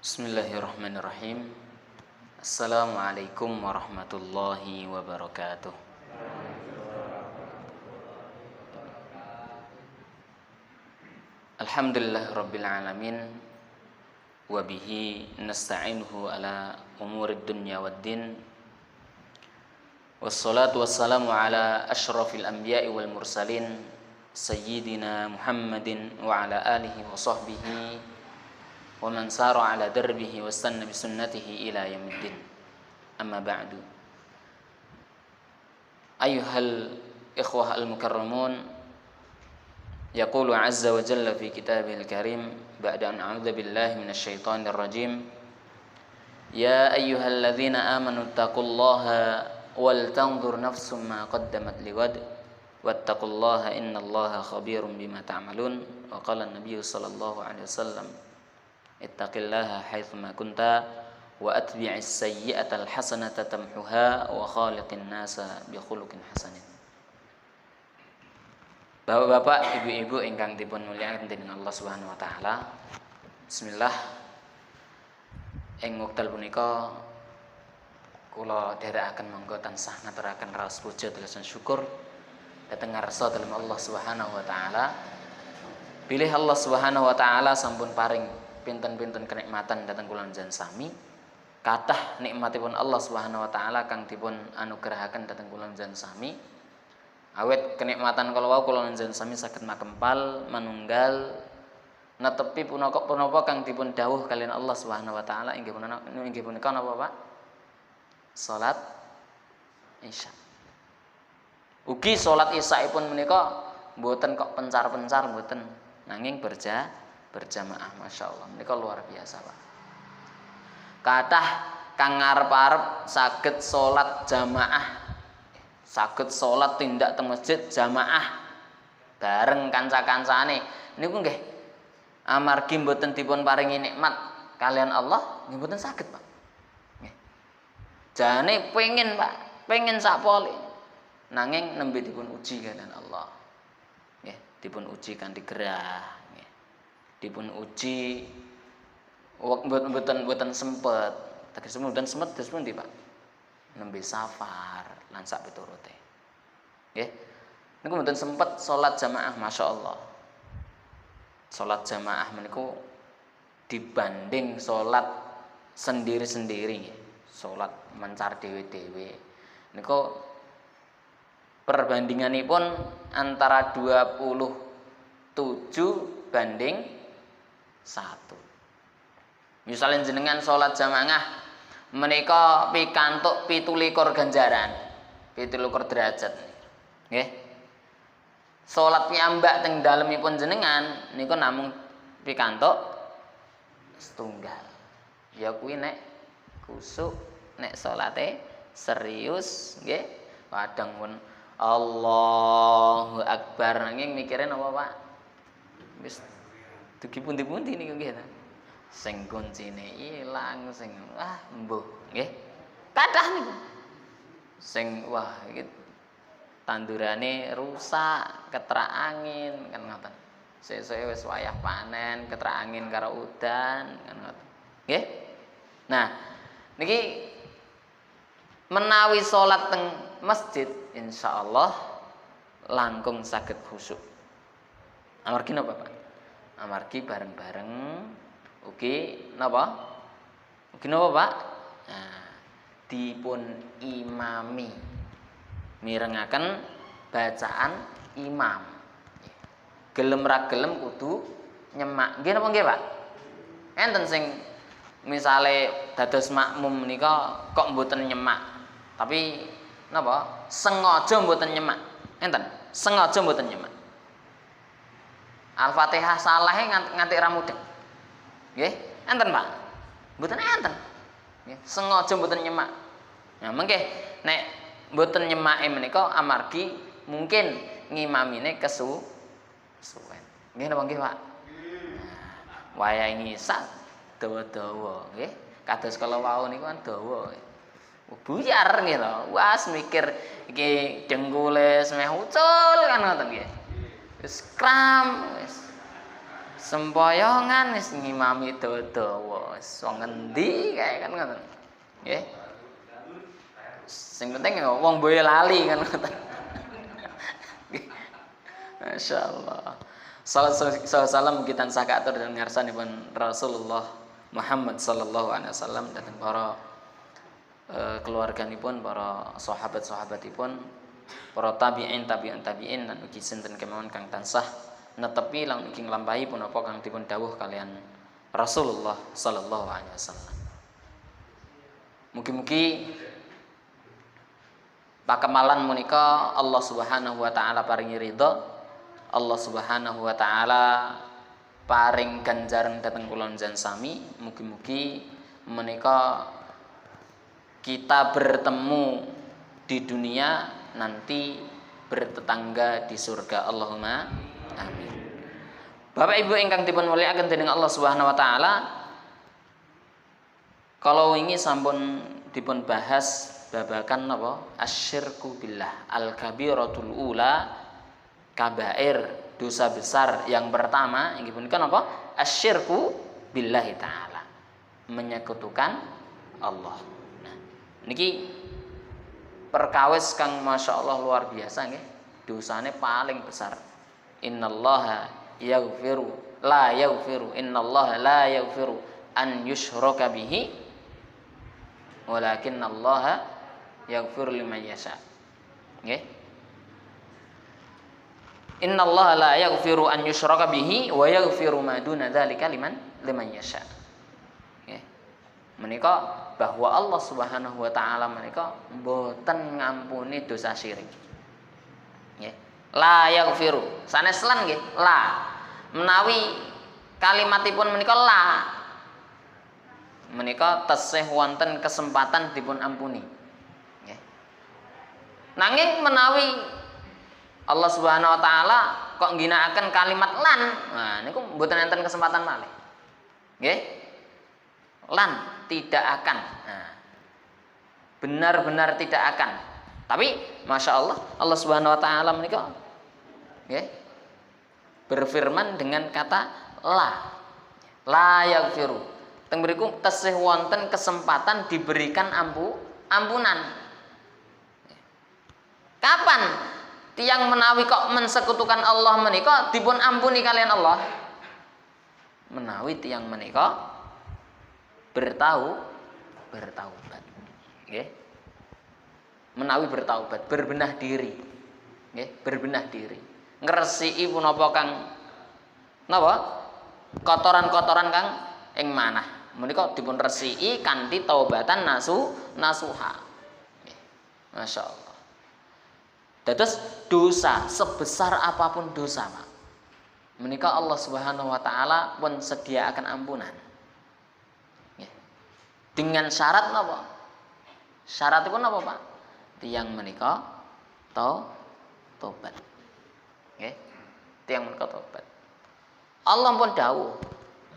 Bismillahirrahmanirrahim. Assalamualaikum warahmatullahi wabarakatuh. Alhamdulillah rabbil alamin. Wabihi nasta'inuhu ala umurid dunya waddin. Wassalatu wassalamu ala ashrafil anbiya'i wal mursalin Sayyidina Muhammadin wa ala alihi wa sahbihi wa man sara ala darbihi wa istanna bi sunnatihi ila yaumiddin. Amma ba'du. Ayyuhal ikhwah al-mukarramun, yaqulu azza wa jalla fi kitabihil karim ba'da an a'udzu billahi minasy syaithanir rajim. Ya ayyuhalladzina amanu taqullaha wal tanzur nafsum ma qaddamat lighad wattaqullaha innallaha khabirum bima ta'malun. Wa qala an-nabiy sallallahu alaihi wasallam ittaqillaha haitsu ma kunta wa atbi'is sayyi'atal hasanata tamhuha wa khaliqin nasa bi khuluqin hasanin. Bapak-bapak, ibu-ibu ingkang dipun mulyakaken dening Allah Subhanahu wa taala. Bismillah. Ing wekdal punika kula dherekaken monggo tansah ngaturaken raos puja lan syukur dhateng ngarsa dalem Allah Subhanahu wa taala. Bilih Allah Subhanahu wa taala sampun paring pinten-pinten kenikmatan dhateng kula njenengan sami. Kathah nikmatipun Allah Subhanahu wa taala kang dipun anugrahaken dhateng kula njenengan sami. Awet kenikmatan kala wau kula njenengan sami saged makempal manunggal netepi punapa kang dipun dawuh kalian Allah Subhanahu wa taala inggih punika napa Pak? Salat Isya. Ugi salat Isyaipun menika mboten kok pencar-pencar mboten, nanging berjamaah, masyaallah. Menika luar biasa, Pak. Kathah kang ngarep-arep saged salat jamaah, saged salat tindak teng masjid jamaah bareng kanca-kancane. Niku nggih amargi mboten dipun paringi nikmat kalian Allah, nggih mboten saged, Pak. Nggih. Jane pengen, Pak, pengen sakpole. Nanging nembe dipun uji kalian Allah. Nggih, dipun uji kanthi gerah, nggih. Dipun uji mboten sempet. Tegese mboten sempet terus pundi, Pak? Nembe safar lan sak piturute. Nggih. Niku mboten sempet salat jamaah, masyaallah. Salat jamaah meniku dibanding salat sendiri-sendiri nggih. Salat mencar dhewe-dhewe. Niku perbandinganipun antara 27 banding 1. Misalnya jenengan salat jamaah menika pikantuk 17 ganjaran, 17 derajat. Nggih. Salat piyambak teng dalemipun jenengan niku namung pikantuk setunggal. Ya kuwi nek kusuk, nek salate serius nggih, kadang pun Allahu Akbar nanging mikirin apa, Pak? Wis dugi pundi-pundi niku nggih ta. Sing kuncine ilang, sing mbuh nggih. Kathah niku. Sing iki tandurane rusak, ketrak angin kan ngoten. Sesuk wis wayah panen, ketrak angin karo udan kan ngoten. Nggih. Nah, niki menawi salat teng masjid insyaallah langkung saged khusyuk. Amargi napa, Pak? Amargi bareng-bareng ugi napa? Ugi napa, Pak? Nah, dipun imami. Mirengaken bacaan imam. Gelem ra gelem kudu nyemak. Nggih napa nggih, Pak? Enten sing misale dados makmum menika kok mboten nyemak. Tapi napa? Sengaja mboten nyemak. Enten, sengaja mboten nyemak. Al-Fatihah salah nganti ra mudeng. Nggih, enten, Pak. Mboten enten. Nggih, sengaja mboten nyemak. Nah, mengke nek mboten nyemake menika amargi mungkin ngimamine kesuwen. Nggih napa nggih, Pak? Nah, wayahe ngisak dawa-dawa, nggih. Kados kala wau niku kan dawa. Buyar nggih to. Wes mikir iki dengkule semeh ucul kan ngoten nggih. Wis kram wis sempoyongan wis ngimami dawa wis wong ngendi kae kan ngoten. Nggih. Sing penting wong boyo lali kan ngoten. Masyaallah. Salam kita tansah atur dan ngarsanipun Rasulullah Muhammad sallallahu alaihi wasallam dhateng para keluarganipun, para sahabat-sahabatipun, para tabi'in lan ugi sinten kemawon kang tansah netepi lan ugi nglampahi punapa kang dipun dawuh kalian Rasulullah sallallahu alaihi wasallam. Mugi-mugi pakemalan menika Allah Subhanahu wa taala paringi ridha, Allah Subhanahu wa taala paring ganjaran dhateng kula njen sami. Mugi-mugi menika kita bertemu di dunia, nanti bertetangga di surga. Allahumma amin. Bapak Ibu ingkang dipun mulyakaken dening Allah Subhanahu wa taala, kalau wingi sampun dipun bahas babakan napa? Asyirku billah, al-kabiratul ula, kabair, dosa besar yang pertama inggih punika napa? Asyirku billahi taala, menyekutukan Allah. Nah, niki perkawis kang masyaallah luar biasa nggih, dosane paling besar. Innallaha yaghfiru la yaghfiru innallaha la yaghfiru an yushraka bihi walakinnallaha yaghfiru liman yasha. Nggih. Innallaha la yaghfiru an yushraka bihi wa yaghfiru ma duna dzalika liman yasha. Nggih. Menika bahwa Allah Subhanahu wa taala menika mboten ngampuni dosa syirik. Nggih. La yaghfiru. Sanes lan nggih, la. Menawi kalimatipun menika la, menika tesih wonten kesempatan dipun ampuni. Nggih. Nanging menawi Allah Subhanahu wa taala kok ngginakaken kalimat lan, nah niku mboten enten kesempatan malih. Nggih. Lan tidak akan. Nah, benar-benar tidak akan. Tapi Masya Allah, Allah Subhanahu wa taala menika nggih berfirman dengan kata la yaghfiru. Teng mriku tesih wonten kesempatan diberikan ampunan. Kapan tiyang menawi kok mensekutukan Allah menika dipun ampuni kalian Allah? Menawi tiyang menika bertaubat. Nggih. Menawi bertaubat, berbenah diri. Nggih, berbenah diri. Ngresiki punapa kang napa? Kotoran-kotoran kang ing manah. Menika dipun resiki kanthi taubatan nasuha. Nggih. Masyaallah. Dados dosa sebesar apapun dosa, Pak, menika Allah Subhanahu wa taala pun sediaaken ampunan. Nggih. Dengan syarat napa? Syaratipun napa, Pak? Tiyang menika tobat. Nggih. Tiyang menika tobat. Allah pun dawuh.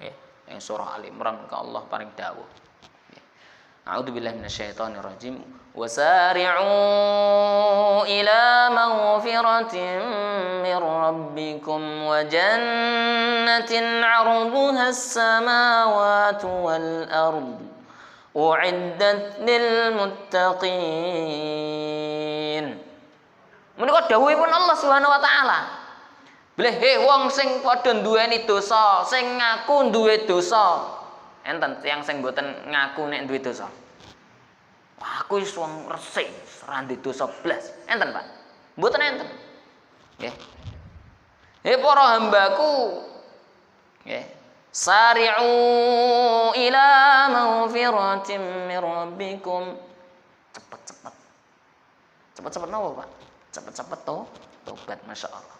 Nggih. Ing surah Ali Imran menika Allah paring dawuh. Nggih. A'udzubillahi minasyaitonir rajim. وسارعوا إلى مغفرة من ربكم وجنة عرضها السماوات والأرض أعدت للمتقين. Menika dawuhipun Allah Subhanahu wa taala. Bilih wong sing padha nduweni dosa, sing ngaku duwe dosa. Enten tiyang sing mboten ngaku nek duwe dosa. Aku wis wong resik, ora ndek dosa blas. Enten, Pak? Mboten enten. Nggih. Para hambaku, nggih. Sari'u ila maghfiratin mir rabbikum. Cepet-cepet. Cepet-cepet napa, Pak? Cepet-cepet tobat, masyaallah.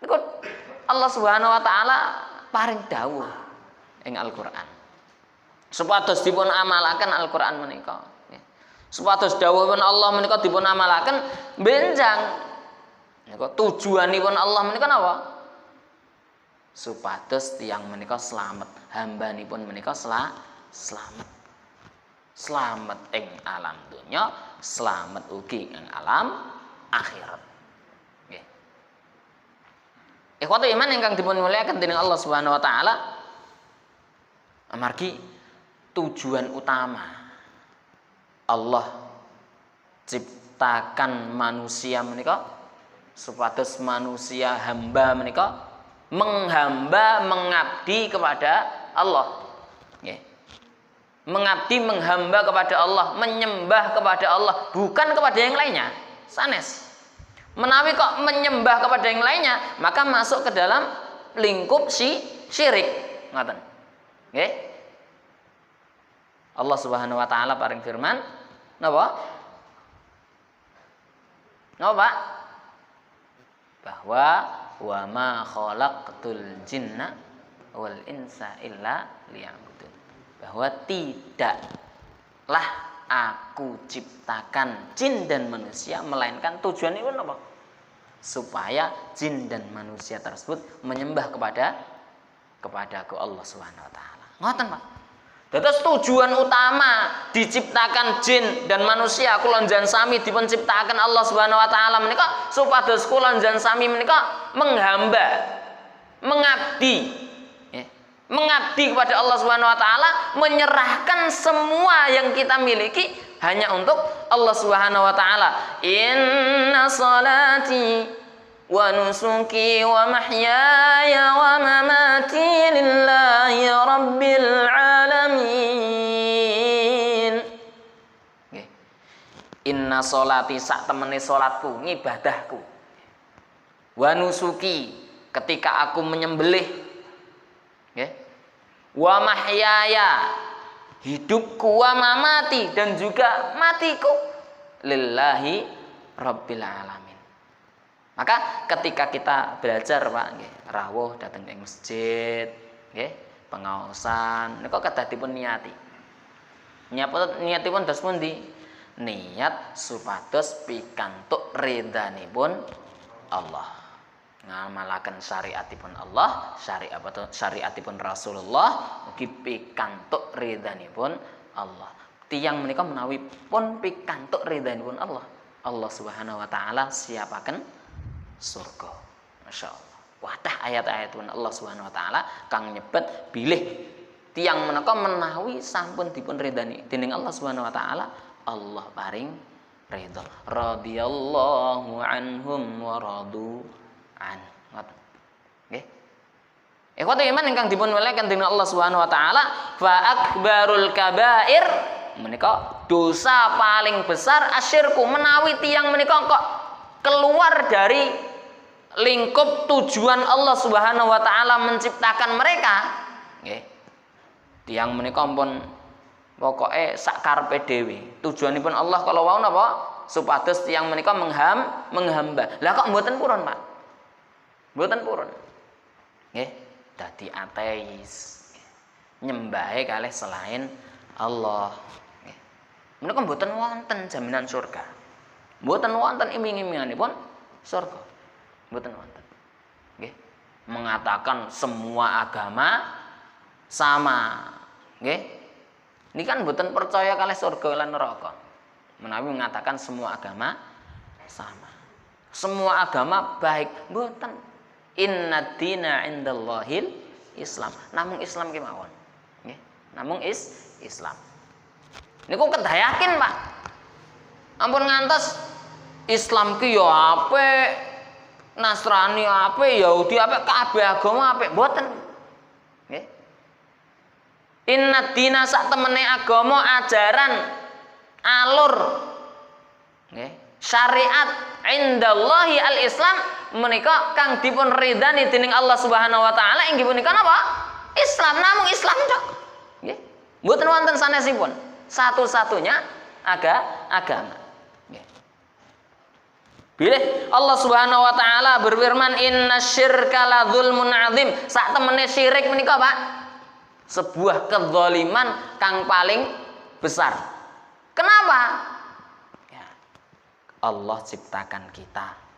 Niku Allah Subhanahu wa taala paring dawuh ing Al-Qur'an. Supados dipun amalaken Al-Qur'an menika. Supados dawuhipun Allah menika dipun amalaken benjang. Nika tujuanipun Allah menika napa? Supados tiyang menika slamet, hambanipun menika slamet. Slamet ing alam donya, slamet ugi ing alam akhirat. Nggih. Ikhwatul iman ingkang dipun mulyakaken dening Allah Subhanahu wa taala, amargi tujuan utama Allah ciptakan manusia menika supados manusia hamba menika menghamba mengabdi kepada Allah. Nggih. Mengabdi menghamba kepada Allah, menyembah kepada Allah, bukan kepada yang lainnya. Sanes. Menawi kok menyembah kepada yang lainnya, maka masuk ke dalam lingkup syirik. Ngoten. Nggih. Allah Subhanahu wa taala paring firman, napa? Napa, Pak? Bahwa wa ma khalaqtul jinna wal insa illa liya'budun. Bahwa tidaklah aku ciptakan jin dan manusia melainkan tujuan itu apa? Supaya jin dan manusia tersebut menyembah kepadaku Allah Subhanahu wa taala. Ngoten, Pak. Dados tujuan utama diciptakan jin dan manusia kula njan sami dipun ciptakan Allah Subhanahu wa taala menika supados kula njan sami menika menghamba, mengabdi, ya. Mengabdi kepada Allah Subhanahu wa taala, menyerahkan semua yang kita miliki hanya untuk Allah Subhanahu wa taala. Inna salati wa nusuki wa mahyaya wa mamati lillahi rabbil alamin. Nggih. Inna sholati sak temene salatku, ngibadahku. Wa nusuki ketika aku menyembelih. Nggih. Wa mahyaya hidupku, wa mamati dan juga matiku lillahi rabbil alamin. Maka ketika kita belajar, Pak, nggih, rawuh dateng ing masjid, nggih, pengaosan niku kedah dipun niati. Niatipun dos pundi? Niat supados pikantuk ridhanipun Allah. Ngamalaken syariatipun Allah, syariatipun Rasulullah mugi pikantuk ridhanipun Allah. Tiyang menika menawi pun pikantuk ridhanipun Allah, Allah Subhanahu wa taala siapaken surga. Masyaallah. Wadah ayat-ayatipun Allah Subhanahu wa taala kang nyebet bilih tiyang menika menawi sampun dipun ridhani dening Allah Subhanahu wa taala, Allah paring ridha. Radhiyallahu anhum wa radu an. Ngoten. Nggih. Ikhwatu iman ingkang dipun mulyakaken dening Allah Subhanahu wa taala, fa akbarul kabair menika dosa paling besar asyirku, menawi tiyang menika kok keluar dari lingkup tujuan Allah Subhanahu wa taala menciptakan mereka, nggih. Tiyang menika ampun pokoke sak karepe dhewe. Tujuanipun Allah kalau wau napa? Supados tiyang menika menghamba. Lah kok mboten purun, Pak? Mboten purun. Nggih, dadi ateis. Nyembahe kalih selain Allah. Nggih. Menika mboten wonten jaminan surga. Mboten wonten iming-iminganipun surga. Mboten wonten. Nggih. Mengatakan semua agama sama. Nggih. Ini kan mboten percaya kalih surga lan neraka. Menawi mengatakan semua agama sama. Semua agama baik, mboten. Inna dina indallahil Islam. Namung Islam ki mawon. Nggih. Namung Islam. Niku kedah yakin, Pak. Ampun ngantos Islam ki ya apik, Nasrani apik, Yahudi apik, kabeh agama apik, mboten. Nggih. Inna dina sak temene agama, ajaran, alur, nggih, syariat indallahi al-Islam menika kang dipun ridhani dening Allah Subhanahu wa taala inggih punika napa? Islam, namung Islam tok. Nggih. Mboten wonten sanesipun. Satu-satunya agama. Nggih. Bilih Allah Subhanahu wa taala berfirman innasyirka la dzulmun adzim. Sak temene syirik menika, Pak, sebuah kezaliman kang paling besar. Kenapa? Ya. Allah ciptakan kita.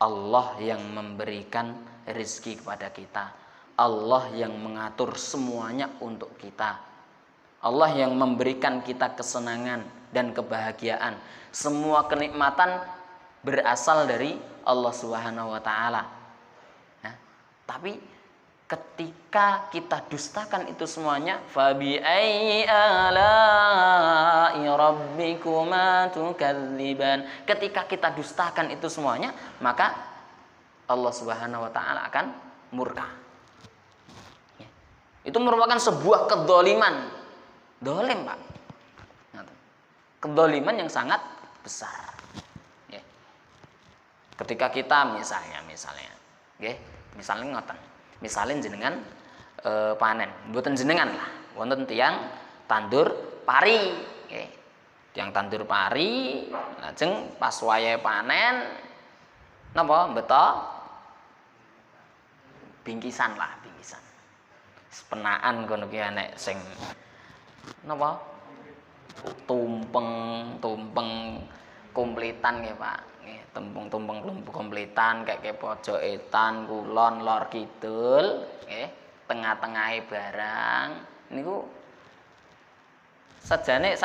Allah yang memberikan rezeki kepada kita. Allah yang mengatur semuanya untuk kita. Allah yang memberikan kita kesenangan dan kebahagiaan. Semua kenikmatan berasal dari Allah Subhanahu wa taala. Nah, Tapi ketika kita dustakan itu semuanya, fabi ayyi ala'i rabbikuma tukadziban. Ketika kita dustakan itu semuanya, maka Allah Subhanahu wa taala akan murka. Itu merupakan sebuah kedzaliman. Dolim, Pak. Kedzaliman yang sangat besar. Ketika kita misalnya, misalnya ngoten. Misalnya jenengan panen, mboten jenengan lah. Wonten tiyang tandur pari, nggih. Tiyang tandur pari, lajeng pas wayahe panen napa mbeta bingkisan. Sepenaan kono ki enek sing napa? Tumpeng kompletan nggih, Pak. Nggih, tumpeng kompletan kayak pojok etan, kulon, lor kidul, nggih, tengah-tengahe barang niku sakjane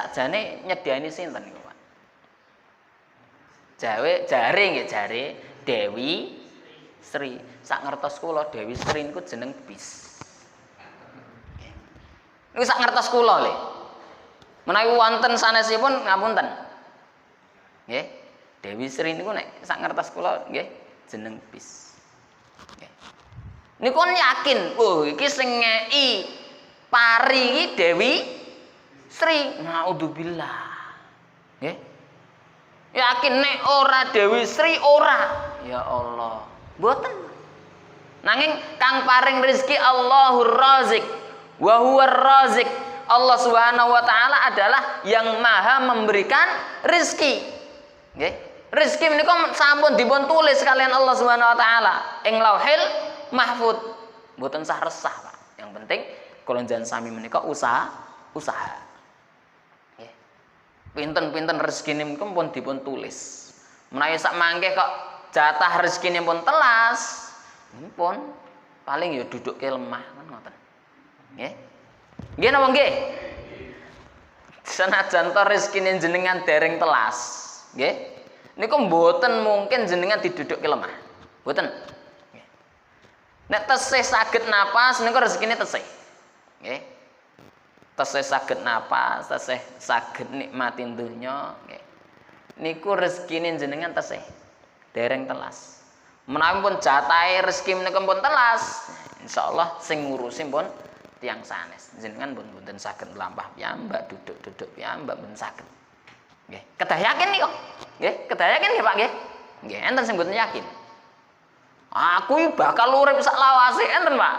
nyediani sinten niku, Pak? Jare Dewi Sri. Sak ngertos kula Dewi Sri niku jeneng bis. Niku sak ngertos kula lho. Menawi wonten sanesipun ngapunten. Nggih. Dewi Sri niku nek sak ngertos kula nggih jeneng bis. Nggih. Niku yakin, oh iki sing ngeki pari iki Dewi Sri. Naudzubillah. Nggih. Yakin nek ora Dewi Sri ora. Ya Allah. Mboten. Nanging kang paring rezeki Allahur Razik. Wa huwar Razik. Allah Subhanahu wa taala adalah yang maha memberikan rezeki. Nggih. Rezeki menika sampun dipun tulis kalian Allah Subhanahu wa taala ing Lauhil Mahfuz. Mboten sah resah, Pak. Yang penting kula njen sami menika usaha. Nggih. Pinten-pinten rezekine menika pun dipun tulis. Menawi sak mangke kok jatah rezekine pun telas, pun paling ya duduke lemah kan ngoten. Nggih. Nggih napa nggih? Senajan to rezekine jenengan dereng telas, nggih. Niku mboten mungkin jenengan didudukke lemah. Mboten. Nggih. Nek tesih saged napas niku rezekine tesih. Nggih. Tesih saged napas, tesih saged nikmati donya, nggih. Niku rezekine jenengan tesih dereng telas. Menawi pun jatahe rezeki menika pun telas, insyaallah sing ngurusi pun tiyang sanes. Jenengan pun mboten saged mlampah piyambak, duduk-duduk piyambak mboten saged. Nggih, kedah yakin niku. Nggih, kedah yakin nggih, Pak nggih. Nggih, enten sing mboten yakin. Aku iki bakal urip sak lawase enten, Pak.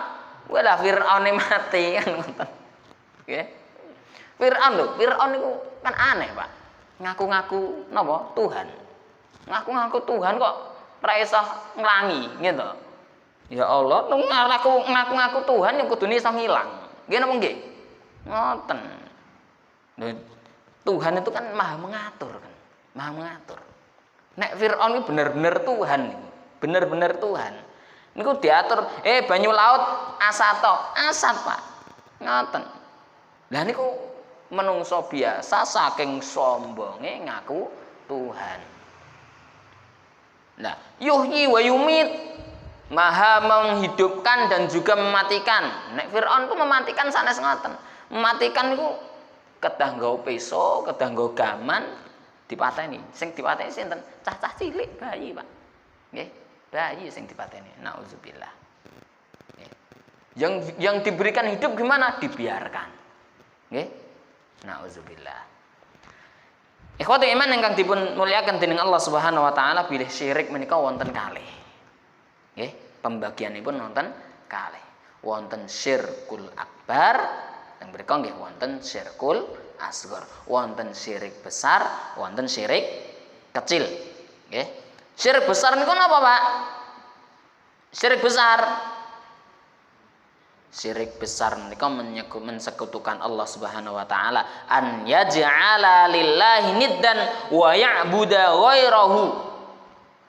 Walah Firaun mati kan ngoten. Nggih. Firaun niku kan aneh, Pak. Ngaku-ngaku napa? Tuhan. Ngaku-ngaku Tuhan kok ora iso nglangi, gitu. Ya Allah, ngaku-ngaku Tuhan yang kudune iso ngilang. Nggih napa nggih? Ngoten. Tuhan itu kan maha mengatur kan. Maha mengatur. Nek Firaun iki bener-bener Tuhan niku. Bener-bener Tuhan. Niku diatur, banyu laut asat, Pak. Ngoten. Lah niku menungso biasa saking sombonge ngaku Tuhan. Nah, yuhyi wa yumit, maha menghidupkan dan juga mematikan. Nek Firaun itu mematikan sanes ngoten. Mematikan niku kedah nggawa peso, kedah nggawa gaman dipateni. Sing dipateni sinten? Cah-cah cilik bayi, Pak. Nggih, bayi sing dipateni. Nauzubillah. Nggih. Yang diberikan hidup gimana? Dibiarkan. Nggih. Nauzubillah. Ikhwati iman ingkang dipun mulyakaken dening Allah Subhanahu wa taala, bilih syirik menika wonten kalih. Nggih, pembagianipun wonten kalih. Wonten syirkul akbar, yang mriku nggih wonten syirkul asghar. Wonten syirik besar, wonten syirik kecil. Nggih. Syirik besar niku napa, Pak? Syirik besar. Syirik besar menika mensekutukan Allah Subhanahu wa taala, an yaj'ala lillahi niddan wa ya'budu ghairahu.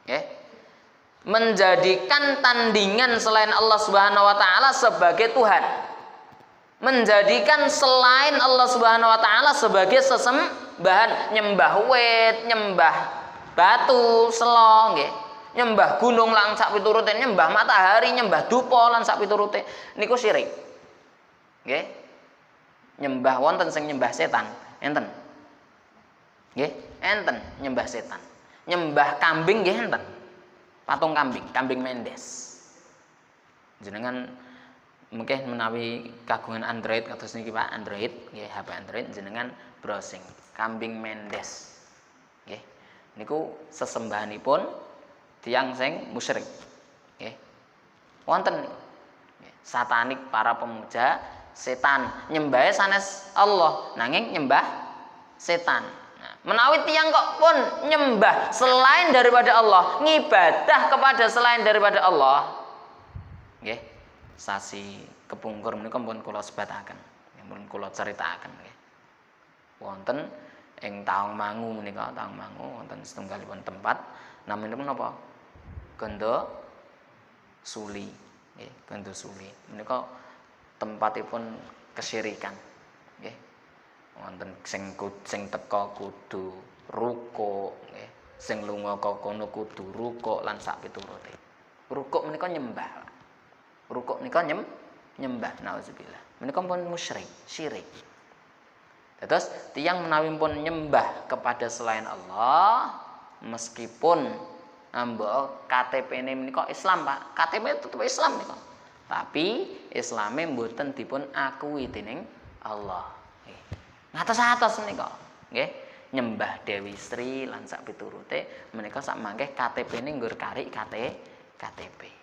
Nggih. Menjadikan tandingan selain Allah Subhanahu wa taala sebagai Tuhan. Menjadikan selain Allah Subhanahu wa taala sebagai sesembahan, nyembah wit, nyembah batu, selo, nggih. nyembah gunung lan sak piturute, nyembah matahari, nyembah dupa lan sak piturute niku syirik. Nggih. Nyembah wonten sing nyembah setan, enten. Nggih, enten nyembah setan. Nyembah kambing nggih enten. Patung kambing, kambing Mendes. Jenengan mungkin menawi kagungan Android kados niki Pak, Android nggih, HP Android jenengan browsing kambing Mendes. Nggih. Niku sesembahanipun tiyang sing musyrik. Nggih. Wonten satanik para pemuja setan, nyembah sanes Allah nanging nyembah setan. Nah, menawi tiyang kok pun nyembah selain daripada Allah, ngibadah kepada selain daripada Allah. Nggih. Sasi kepungkur menika pun kula sebataken, pun kula caritakaken nggih. Wonten ing Tawangmangu menika, Tawangmangu wonten setunggalipun tempat naminipun napa? Ganda Suli. Nggih, Ganda Suli. Menika tempatipun kesyirikan. Nggih. Wonten sing teka kudu rukuk, nggih. Sing lunga ka kono kudu rukuk lan sak piturute. Rukuk menika nyembah. Rukuk menika nyembah, nauzubillah. Menika pun musyrik, syirik. Terus tiyang menawi pun nyembah kepada selain Allah meskipun mbok KTP-ne menika Islam, Pak. KTP tetep Islam menika. Tapi Islame mboten dipun akui dening Allah. Nggih. Ngatos-atos menika, nggih. Nyembah Dewi Sri lan sak piturute menika sak mangke KTP-ne nggur kari KTP.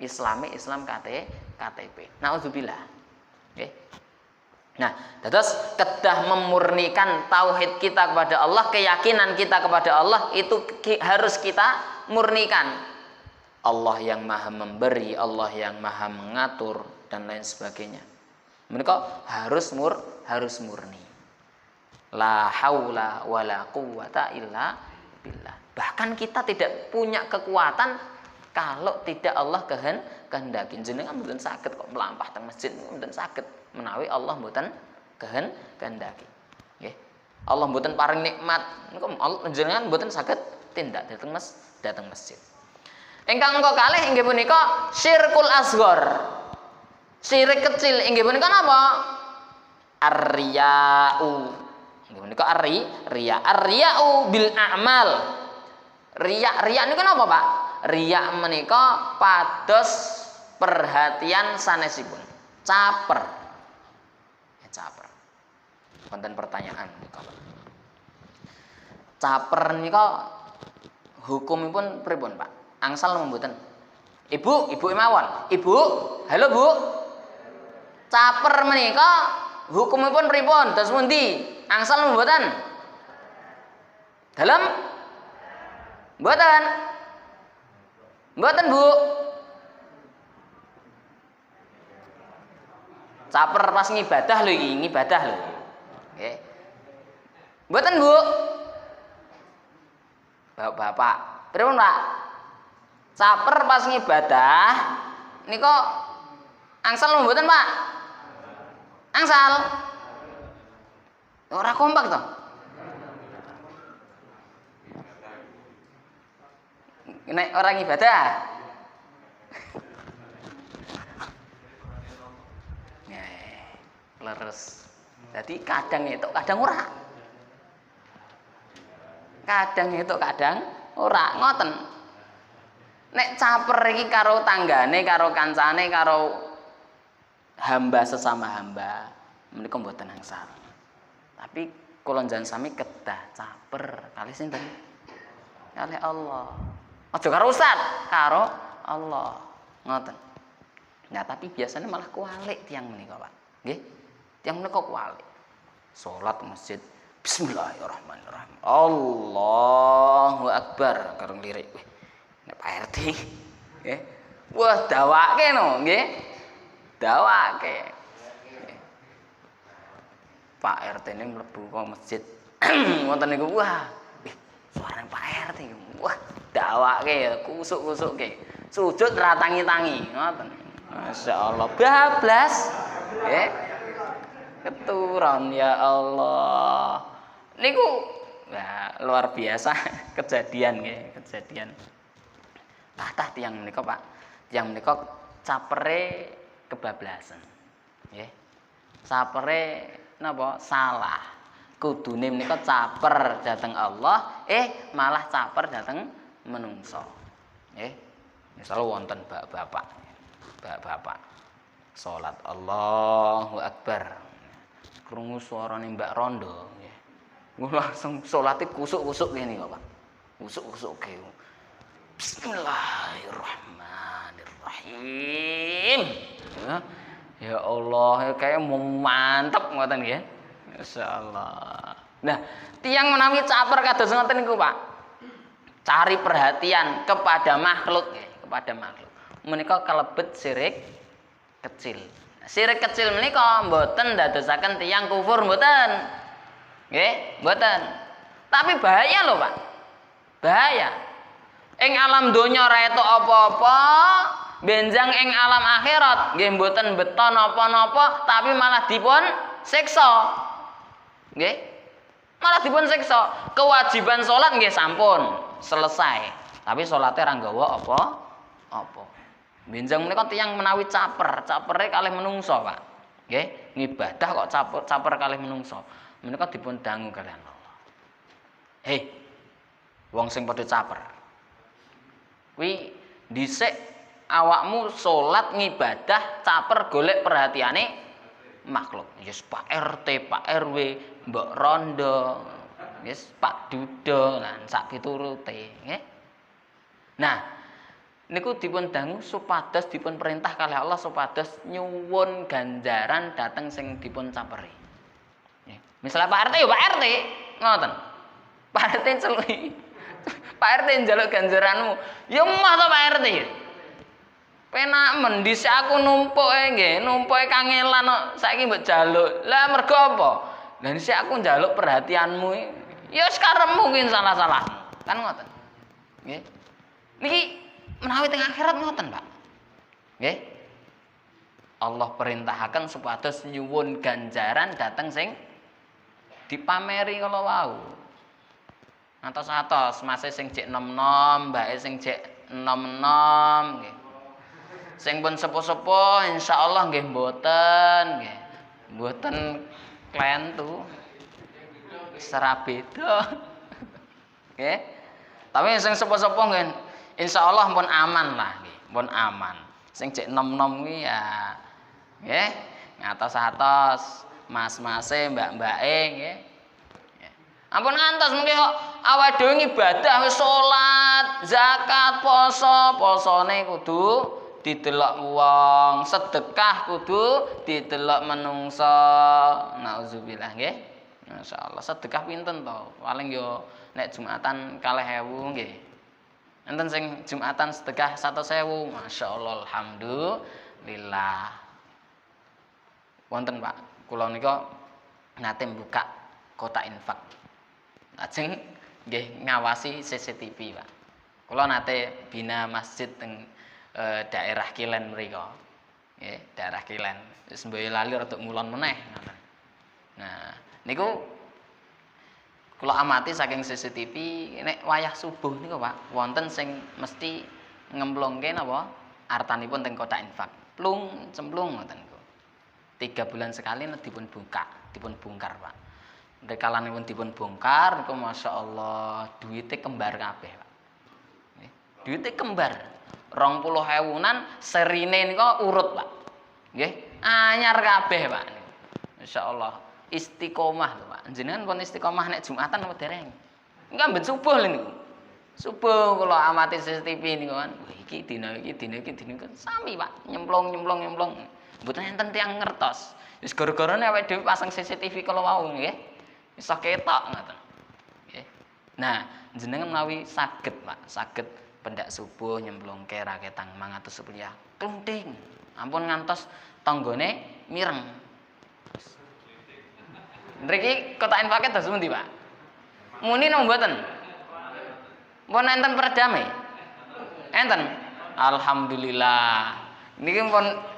Islami Islam KTP. Nauzubillah. Nggih. Nah, terus kedah memurnikan tauhid kita kepada Allah, keyakinan kita kepada Allah itu harus kita murnikan. Allah yang Maha memberi, Allah yang Maha mengatur dan lain sebagainya. Mereka harus murni. La haula wala quwata illa billah. Bahkan kita tidak punya kekuatan kalau tidak Allah kehendaki. Jenengan mboten saged kok mlampah teng masjid, mboten saged menawi Allah mboten kehendaki. Nggih. Allah mboten paring nikmat, niku jenengan mboten saged tindak dhateng masjid. Ingkang angka kalih inggih punika syirkul asghar. Syirik kecil inggih punika napa? Ar-riya'u. Inggih punika riya. Ar-riya'u bil a'mal. Riya niku napa, Pak? Riya menika pados perhatian sanesipun. Caper. Ya, caper. Wonten pertanyaan menika. Caper nika hukumipun pripun, Pak? Angsal mboten? Ibu mawon. Ibu, halo Bu. Caper menika hukumipun pripun? Dos pundi? Angsal mboten? Dalem? Mboten. Mboten, Bu. Caper pas ngibadah lho iki, ngibadah lho. Nggih. Mboten, Bu. Bapak, pripun, Pak? Caper pas ngibadah nika angsal mboten, Pak? Angsal. Ora kompak to? Nek orang ibadah. Leres. Jadi kadang itu, kadang ora. Kadang itu, kadang ora. Ngoten. Nek caper iki karo tanggane, karo kancane, karo hamba sesama hamba, menika mboten angsal. Tapi kula njan sami kedah caper kalih sinten? Kalih Allah. Aja karo ustaz, karo Allah. Ngoten. Nah, tapi biasanya malah kualik tiang menika, Pak. Nggih. Tiang menika kualik. Salat masjid bismillahirrahmanirrahim. Allahu akbar karo nglirik. Nek Pak RT nggih. Wah, dawake no, nggih. Dawake. Pak RT ini mlebu ke masjid. Wonten niku wah, suara Pak RT. Wah, dawake ya kusuk-kusuke. Sujud ra tangi-tangi, ngoten. Masyaallah, bablas. Nggih. Keturon ya Allah. Niku nah, luar biasa kejadian nggih, kejadian. Kathah tiyang menika Pak. Tiyang menika capere kebablasan. Nggih. Capere napa? Salah. Kudune menika caper dhateng Allah, malah caper dhateng menungso. Nggih. Misal wonten bapak-bapak. Bapak-bapak salat Allahu Akbar. Krungu suarane Mbak Rondo nggih. Langsung salate kusuk-kusuk ngene kok, Pak. Kusuk-kusuk ge. Bismillahirrahmanirrahim. Ya Allah, kayak mantep ngoten nggih. Masyaallah. Nah, tiyang menawi caper kados ngoten niku, Pak. Cari perhatian kepada makhluk nggih, kepada makhluk. Menika kalebet syirik kecil. Syirik kecil menika mboten ndadosaken tiyang kufur mboten. Nggih, mboten. Tapi bahaya lho, Pak. Bahaya. Ing alam donya ora etuk apa-apa, benjang ing alam akhirat nggih mboten beto napa-napa, tapi malah dipun siksa. Nggih. Malah dipun siksa. Kewajiban salat nggih sampun selesai. Tapi salate ra nggawa apa-apa. Benjang menika tiyang menawi capere kalih menungso, Pak. Nggih, ngibadah kok caper kalih menungso. Menika dipun dangu kalian Allah. Hei, wong sing padha caper. Kuwi dhisik awakmu salat ngibadah caper golek perhatiane makhluk. Yes, Pak RT, Pak RW, Mbok Rondo, yes, Pak Dudo lan sak piturute, nggih. Nah, niku dipun dangu supados dipun perintah kalih Allah supados nyuwun ganjaran dhateng sing dipun caperi. Nggih. Misale Pak RT ya Pak RT, ngoten. Pak RT celuki. Pak RT njaluk ganjaranmu. Ya mah to Pak RT. Penak men dhisik aku numpuke nggih, numpuke kangelan kok saiki mbok jaluk. Lah mergo apa? Lah dhisik aku njaluk perhatianmu. Ya wis karepmu kuwi salah-salah. Kan ngoten. Nggih. Niki menawi teng akhirat ngoten, Pak. Nggih. Allah perintahaken supados nyuwun ganjaran dhateng sing dipameri kala wau. Atos-atos mase sing jek nom-nom, mbake sing jek nom-nom nggih. Sing pun sepuh-sepuh insyaallah nggih mboten nggih. Mboten klentu. Serah beda. Nggih. Tapi sing sepuh-sepuh nggih insyaallah pun aman lah nggih, pun aman. Sing jek nom-nom kuwi ya nggih, ngatos-atos, mas-mase, mbak-mbake nggih. Ampun ngantos mengke kok awake dhewe ngibadah wis salat, zakat, poso, posone kudu didelok wong, sedekah kudu didelok menungso. Nauzubillah nggih. Masyaallah sedekah pinten to? Paling yo nek Jumatan 4000 nggih. Enten sing Jumatan sedekah 100.000. Masyaallah alhamdulillah. Wonten Pak, kula nika nate buka kotak infak. Lajeng nggih ngawasi CCTV, Pak. Kula nate bina masjid teng daerah Kilen mriku. Nggih, daerah Kilen. Wis mboyo lali rada ngulon meneh ngoten. Nah, niku kula amati saking CCTV nek wayah subuh niku, Pak, wonten sing mesti ngemplongke napa artanipun teng kotak infak. Plung cemplung ngoten niku. 3 bulan sekali dipun buka, dipun bongkar, Pak. Rekalanipun dipun bongkar niku masyaallah duwite kembar kabeh, Pak. Nggih. Duwite kembar. 20.000-an serine niku urut, Pak. Nggih, anyar kabeh, Pak. Masyaallah istiqomah lho, Pak. Jenengan pun istiqomah nek Jumatan apa dereng? Engko ambet subuh lho niku. Subuh kula amati CCTV niku kan. Wah, iki dina sami, Pak. Nyemplung. Mboten enten tiyang ngertos. Wis gara-garane awake dhewe pasang CCTV kala wau nggih. Iso ketok ngoten. Nggih. Nah, jenengan menawi saged, Pak, saged pendak subuh nyemplungke raketang 500 rupiah. Klunting. Ampun ngantos tanggane mireng. Nriki kotak infake dos pundi, Pak? Muni napa mboten? Pun enten perdame? Enten. Alhamdulillah. Niki pun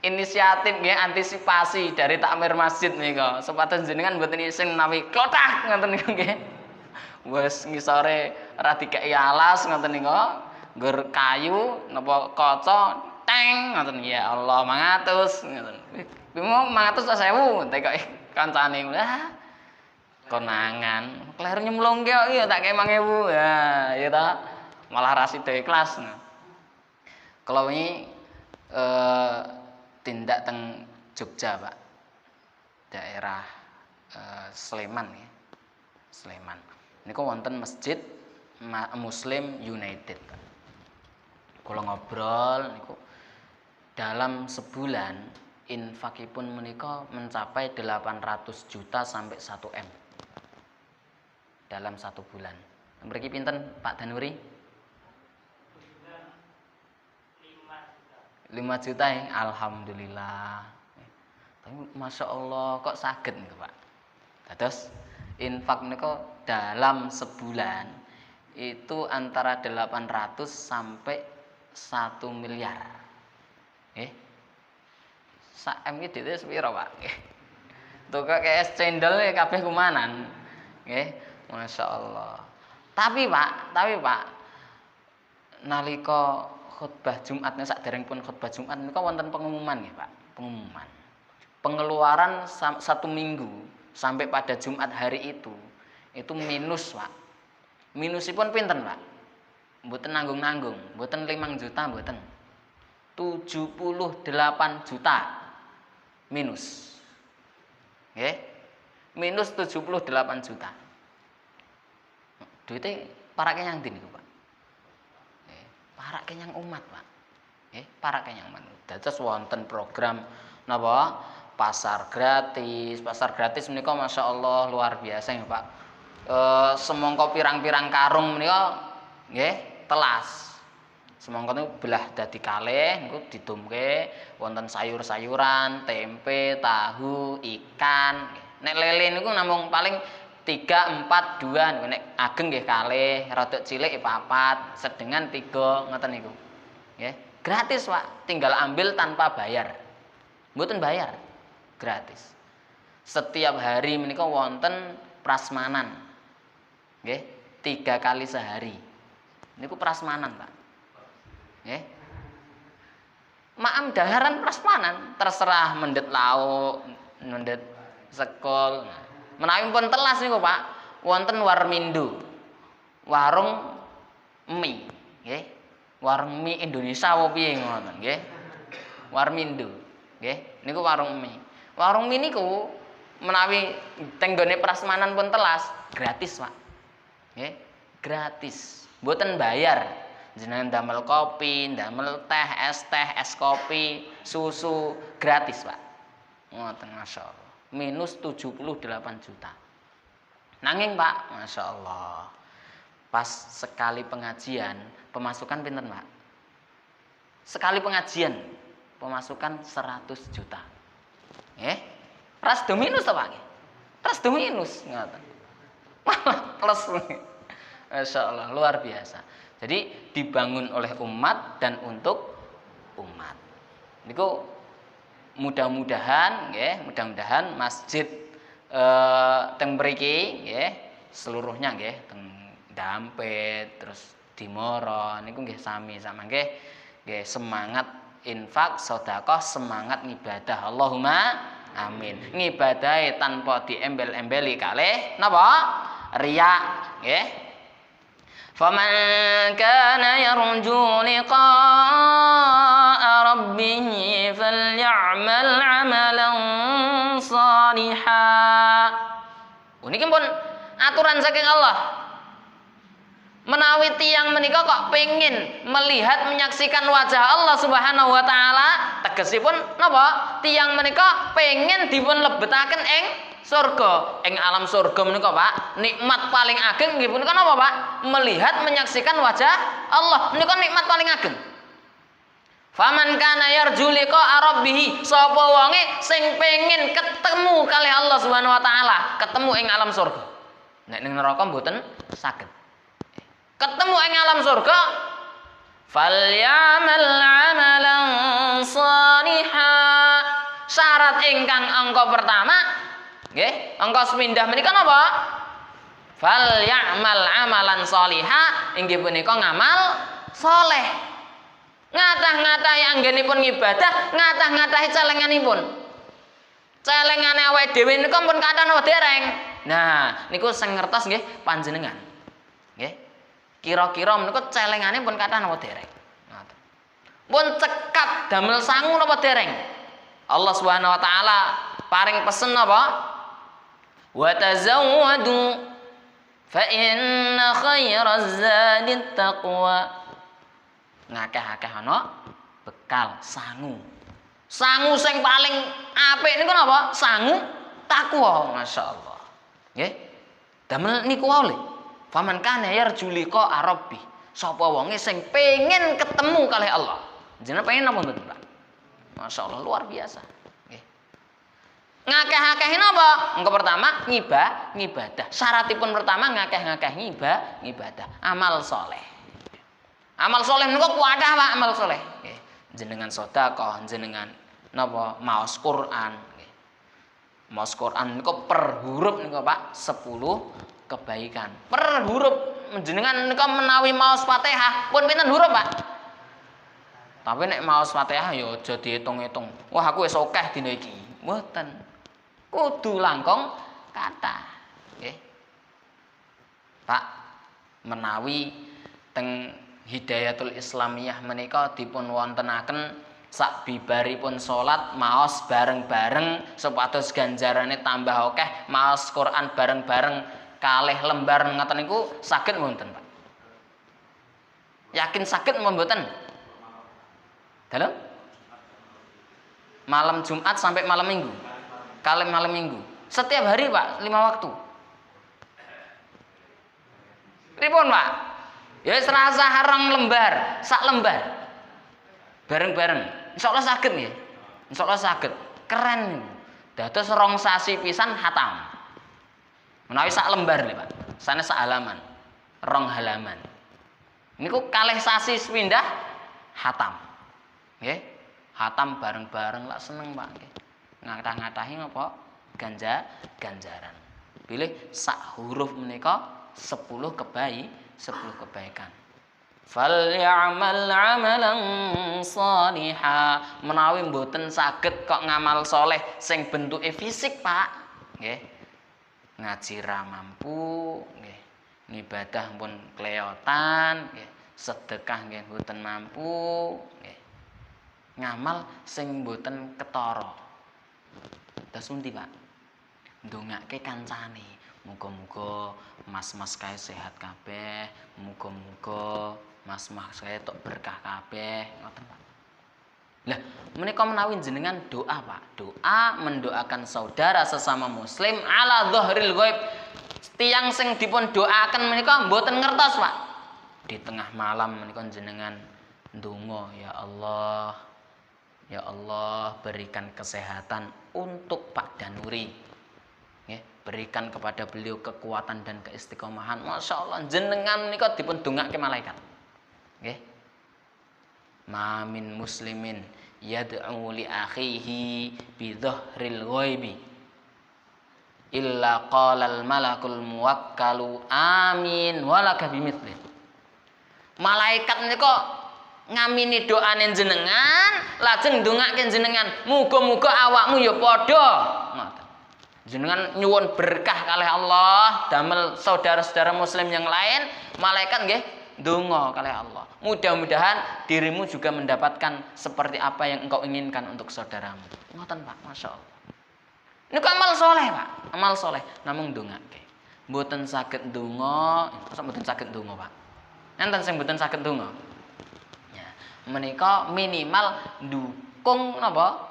inisiatif nggih antisipasi dari takmir masjid nika. Supados jenengan mboten iseng menawi klothak ngoten niku nggih. Wes ngisore ora dikeki alas ngoten nika. ngger kayu napa kaca teng ngoten ya Allah 500 ngoten. Bimo 500 ta 1000 tekoke kancane konangan kleru nyemplungke kok ya tak kei 5000 ya ta malah rasida ikhlas. Kalau ini tindak teng Jogja Pak, daerah Sleman ya, Sleman. Ini kok wonten masjid Muslim United. Kalau ngobrol, niku dalam sebulan infakipun menika mencapai 800 juta sampai 1 M dalam 1 bulan. Mriki pinten Pak Danuri? 5 juta ya, alhamdulillah. Tapi masya Allah kok saged nih Pak. Terus infak niku dalam sebulan itu antara 800 sampai 1 miliar. Sak M iki dhewe sepiro Pak? Tuh kayak es cendol ya kabeh kumanan. Masya Allah. Tapi Pak, nalika khutbah Jumat sak derengipun khutbah Jumat niku wonten pengumuman nggih Pak, pengumuman. Pengeluaran 1 minggu sampai pada Jumat hari itu minus Pak. Minusipun pinten Pak? Mboten nanggung-nanggung, mboten 5 juta mboten. 78 juta minus. Nggih. Minus 78 juta. Duite parake nyang ndi niku Pak? Parake nyang umat Pak. Parake nyang umat. Dados wonten program napa? Pasar gratis. Pasar gratis menika masyaallah luar biasa ya Pak. Semangka pirang-pirang karung menika nggih telas. Semangka niku belah dadi kalih niku didumke wonten sayur-sayuran, tempe, tahu, ikan. Nek lele niku namung paling 3, 4, 2 niku nek ageng nggih kalih, rada cilik 4, sedengan 3 ngoten niku. Nggih, gratis Pak, tinggal ambil tanpa bayar. Mboten bayar, gratis. Setiap hari menika wonten prasmanan. Nggih, 3 kali sehari. Niku prasmanan, Pak. Nggih. Maam daharan prasmanan, terserah mendet lauk, mendet sekol. Menawi pun telas niku Pak, wonten warmindo. Warung mie, nggih. Warung mie Indonesia apa piye ngoten, nggih. Warmindo, nggih. Niku warung mie. Warung mie niku menawi teng nggone prasmanan pun telas, gratis, Pak. Nggih, gratis. Mboten bayar. Jenengan damel kopi, damel teh, es kopi, susu, gratis, Pak. Ngoten masyaallah. Minus 78 juta. Nanging Pak, masya Allah, pas sekali pengajian pemasukan pinten Pak? Sekali pengajian pemasukan 100 juta. Ras do minus to Pak? Ras do minus ngoten. Malah plus. Masya Allah, luar biasa. Jadi dibangun oleh umat dan untuk umat. Niku mudah-mudahan masjid teng mriki nggih seluruhnya nggih teng Dampit terus di Moro niku nggih sami nggih semangat infak sedekah semangat ngibadah Allahumma amin ngibadahi tanpa diembel-embeli kalih napa riya nggih faman kana yarju liqa'a rabbih falyamal 'amalan shalihan. Niki pun aturan saking Allah. Menawi tiyang menika kok pengin melihat menyaksikan wajah Allah Subhanahu wa taala, tegesipun napa? Tiyang menika pengin dipun lebetaken ing surga. Ing alam surga menika, Pak, nikmat paling ageng nggih punika napa, Pak? Melihat menyaksikan wajah Allah. Menika nikmat paling ageng. Faman kana yarju liqa'a rabbih, sapa wonge sing pengin ketemu kalih Allah Subhanahu wa taala, ketemu ing alam surga. Nek ning neraka mboten saged. Ketemu ing alam surga, falyamal 'amalan shalihan. Syarat ingkang angka pertama, nggih, angka sepindah menika napa? Falyamal 'amalan shalihan, inggih punika ngamal soleh. Ngatah-ngatahi anggenipun ngibadah, ngatah-ngatahi celenganipun. Celengane awake dhewe niku pun kathah napa dereng. Nah, niku sing ngertos nggih panjenengan. Nggih. Kira-kira menika celengane pun kathah napa dereng. Ngoten. Pun cekap damel sangu napa dereng. Allah Subhanahu wa taala paring pesen napa? Wa tazawwadu fa inna khairaz zadit taqwa. Ngakeh-akeh ana bekal sangu. Sangu sing paling apik niku napa? Sangu takwa, masyaallah. Nggih. Damel niku wae. Faman kana yarju liqa rabbi. Sapa wonge sing pengen ketemu kalih Allah. Jenengan pengen napa mboten, Pak? Masyaallah luar biasa. Nggih. Ngakeh-akeh napa? Engko pertama ngibadah. Syaratipun pertama ngakeh-ngakeh ngibadah. Amal soleh. Amal soleh niku kuwadah Pak, amal soleh. Nggih. Jenengan sedekah, jenengan napa maos Quran. Nggih. Maos Quran niku per huruf niku Pak 10 kebaikan. Per huruf jenengan niku menawi maos Fatihah pun pinten huruf Pak? Tapi nek maos Fatihah ya aja diitung-itung. Wah aku wis akeh dina iki. Mboten. Kudu langkung kathah. Nggih. Pak menawi teng Hidayatul Islamiyah menika dipun wontenaken sak bibaripun salat maos bareng-bareng supados ganjarane tambah akeh, maos Quran bareng-bareng kalih lembar ngoten niku saged mboten, Pak? Yakin saged mboten? Dalem? Malam Jumat sampai malam Minggu. Kalih malam Minggu. Setiap hari, Pak, 5 waktu. Pripun, Pak? Ya serasa harang lembar, sak lembar. Bareng-bareng. Insyaallah saged nggih. Insyaallah saged. Keren niku. Dados 2 sasi pisan hatam. Menawi sak lembar lho, Pak. Sanes sak halaman. 2 halaman. Niku kalih sasi sepindah hatam. Nggih. Hatam bareng-bareng lak seneng, Pak nggih. Ngatah-ngatahi ngapa? Ganjaran. Pilih sak huruf menika 10 kebaikan. Fal ya'mal 'amalan shaliha. Menawi mboten saged kok ngamal soleh sing bentuke fisik, Pak. Nggih. Ngaji ra mampu, nggih. Ngibadah pun kleotan, nggih. Sedekah nggih mboten mampu, nggih. Ngamal sing mboten ketara. Terus pundi, Pak? Ndongake kancane. Muga-muga mas-mas kae sehat kabeh, muga-muga mas-mas kae tok berkah kabeh, ngoten Pak. Lah, menika menawi jenengan doa, Pak. Doa mendoakan saudara sesama muslim ala dhahril ghaib. Tiyang sing dipun doaken menika mboten ngertos, Pak. Di tengah malam menika jenengan ndonga, ya Allah, berikan kesehatan untuk Pak Danuri. Berikan kepada beliau kekuatan dan keistiqomahan. Masya Allah, jenengan menika dipun dongake malaikat. Nggih. Ma min muslimin yad'u li akhihi bi dhahril ghaibi illa qala al malakul muwakkalu amin walaka bimithli. Malaikat menika ngamini doane jenengan, lajeng ndongake jenengan, muga-muga awakmu ya padha. Ngoten. Jenengan nyuwun berkah kalih Allah, damel saudara-saudara muslim yang lain, malaikat nggih ndonga kalih Allah. Mudah-mudahan dirimu juga mendapatkan seperti apa yang engkau inginkan untuk saudaramu. Ngoten, Pak, Masya Allah. Niku amal soleh, Pak. Amal soleh namung ndongake. Mboten saged ndonga, masa mboten saged ndonga, Pak? Enten sing mboten saged ndonga. Ya, menika minimal dukung napa?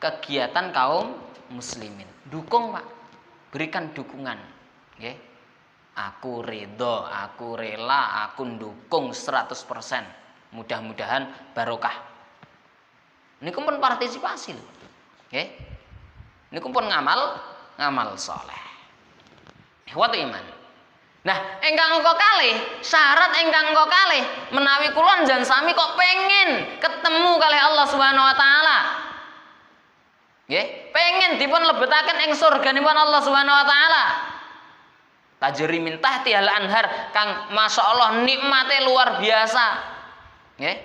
Kegiatan kaum muslimin. Dukung, Pak. Berikan dukungan, nggih. Aku ridho, aku rela, aku ndukung 100%. Mudah-mudahan barokah. Niku pun partisipasi lho. Nggih. Niku pun ngamal saleh. Ikhwatu iman. Nah, ingkang engko kalih, syarat ingkang engko kalih menawi kula njan sami kok pengen ketemu kalih Allah Subhanahu wa taala. Nggih, pengen dipun lebetaken ing surganipun Allah Subhanahu wa taala. Tajri min tahtihal anhar kang masyaallah nikmate luar biasa. Nggih.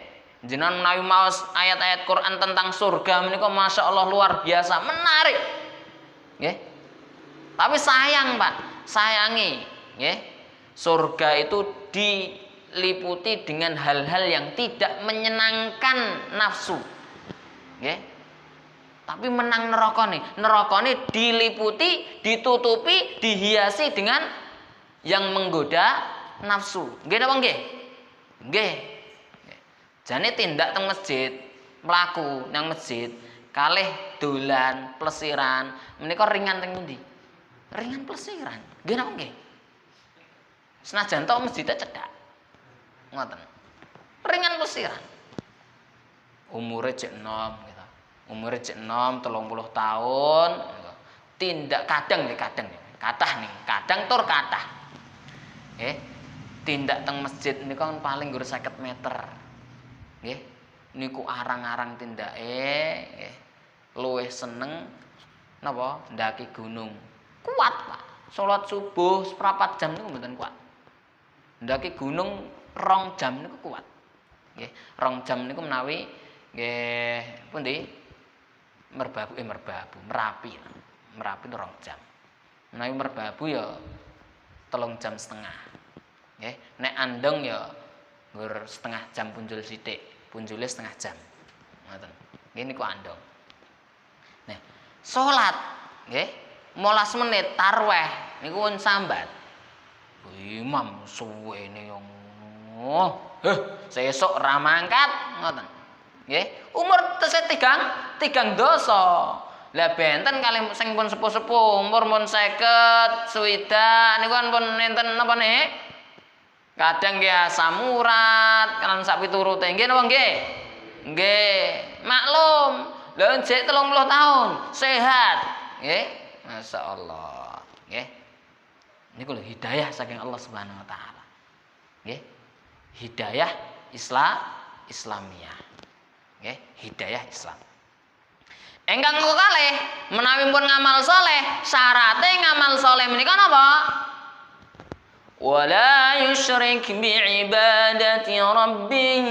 Jenengan menawi maos ayat-ayat Quran tentang surga menika masyaallah luar biasa, menarik. Nggih. Tapi sayang, Pak, sayangi, nggih. Surga itu diliputi dengan hal-hal yang tidak menyenangkan nafsu. Nggih. Tapi menang neraka nih. Neraka nih diliputi, ditutupi, dihiasi dengan yang menggoda nafsu. Nggih napa nggih? Nggih. Jane tindak teng masjid, mlaku nang masjid, kalih dolan, plesiran, menika ringan teng pundi? Ringan plesiran. Nggih napa nggih? Senajan to masjidnya cedhak. Ngoten. Ringan plesiran. Umure cek enom gitu. Umure cek enom 30 tahun gitu. Tindak kadang kadang tur kathah. Nggih. Tindak teng masjid niku kan paling nggur 50 meter. Nggih. Niku arang-arang tindake nggih. Luwih seneng napa? Ndaki gunung. Kuat, Pak. Salat subuh seprapat jam niku mboten kuat. Ndaki gunung 2 jam niku kuat. Nggih. 2 jam niku menawi nggih pundi? Merapi 2 jam. Menawi merbabu ya 3 jam setengah. Nggih. Nek andong ya nggur setengah jam punjul sithik, punjule setengah jam. Ngoten. Nggih niku andong. Nah, salat nggih 15 menit tarweh niku pun sambat. Imam suwene yang sesuk ra mangkat ngoten. Nggih, umur tesih tigang dosa. Lah benten kalih sing pun sepuh-sepuh, umur mun 50, 60 niku kan pun nenten napa nih? Kadang nggih asam urat, kan sak piturute nggih napa nggih? Nggih, maklum. Lha jek 30 tahun, sehat. Nggih, masyaallah. Nggih. Niku lho hidayah saking Allah Subhanahu wa taala. Nggih. Hidayah Islamiyah. Nggih, hidayah Islam. Engkang kalih menawi pun ngamal saleh, syarate ngamal saleh menika napa? Wala yusyrik bi'ibadati rabbih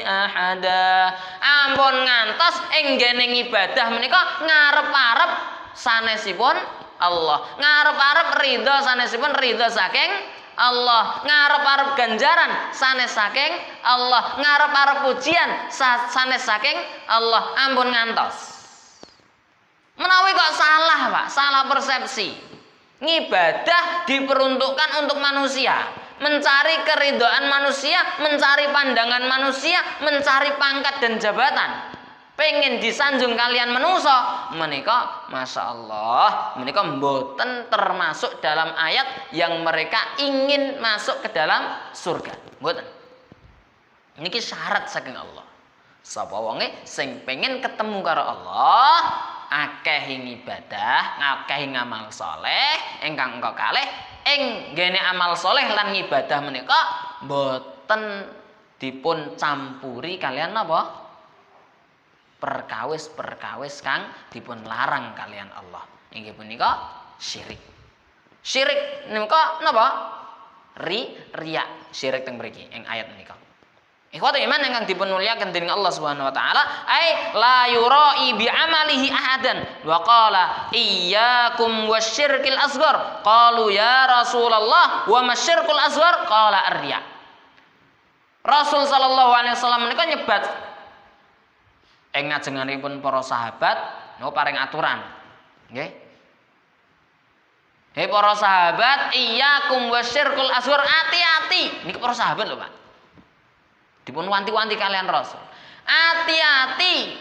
ahada. Ampun ngantos ing gene ibadah menika ngarep-arep sanesipun Allah. Ngarep-arep ridho sanesipun ridho saking Allah. Ngarep-arep ganjaran sanes saking Allah. Ngarep-arep pujian sanes saking Allah. Ampun ngantos. Menawi kok salah, Pak, salah persepsi. Ngibadah diperuntukkan untuk manusia, mencari keridhaan manusia, mencari pandangan manusia, mencari pangkat dan jabatan. Pengen disanjung kalian manusia, menika masya Allah, menika mboten termasuk dalam ayat yang mereka ingin masuk ke dalam surga. Mboten. Niki syarat saking Allah. Sapa wonge sing pengen ketemu karo Allah, akeh ibadah, akeh ngamal saleh, ingkang engko kalih ing gene amal saleh lan ibadah menika mboten dipun campuri kalian napa? Perkawis-perkawis kang dipun larang kalian Allah. Inggih punika syirik. Syirik menika napa? Riya. Syirik teng mriki ing ayat menika. Ikhwatul iman ingkang dipun mulyakaken dening Allah Subhanahu wa taala, ai la yura'i bi amalihi ahadan wa qala iyyakum wasyirkil asghar. Qalu ya Rasulullah wa masyirkul asghar? Qala ar-riya. Rasul sallallahu alaihi wasallam menika nyebat ing ngajenganipun para sahabat niku paring aturan. Nggih. Hei para sahabat, iyyakum wasyirkul asghar, hati-hati. Niki para sahabat lho, Pak. Dipun wanti-wanti kalian Rasul. Hati-hati.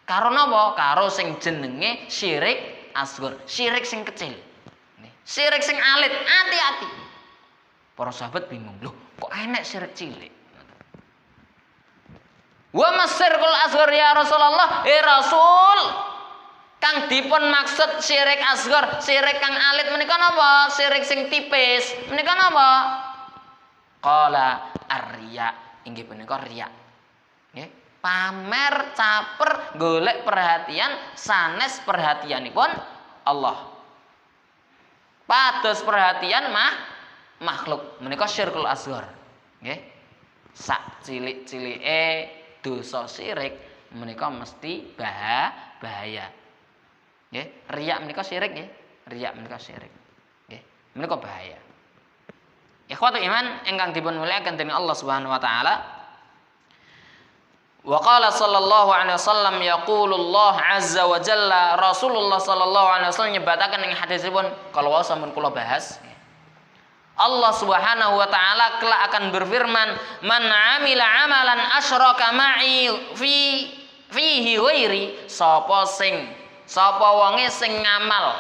Karo napa? Karo sing jenenge syirik asghar, syirik sing kecil. Syirik sing alit, hati-hati. Para sahabat bingung, loh kok enek syirik cilik? Wa masyirkul asghar ya Rasulullah, Rasul. Kang dipun maksud syirik asghar, syirik kang alit menika napa? Syirik sing tipis. Menika napa? Qala ar-riya. Inggih punika riya. Nggih, pamer caper golek perhatian sanes perhatianipun Allah. Pados perhatian makhluk menika syirkul asghar. Nggih. sak cilik-cilike dosa syirik menika mesti bahaya. Nggih, riya menika syirik nggih. Riya menika syirik. Nggih, menika bahaya. Ikhwatul iman ingkang dipun mulyakaken dening Allah Subhanahu wa taala. Wa qala sallallahu alaihi wasallam yaqulullah azza wa jalla, Rasulullah sallallahu alaihi wasallam nyebataken ing hadisipun kalau wau sampun kula bahas. Allah Subhanahu wa taala kelak akan berfirman, "Man 'amila 'amalan asyraka ma'i fihi ghairi." Sapa wonge sing ngamal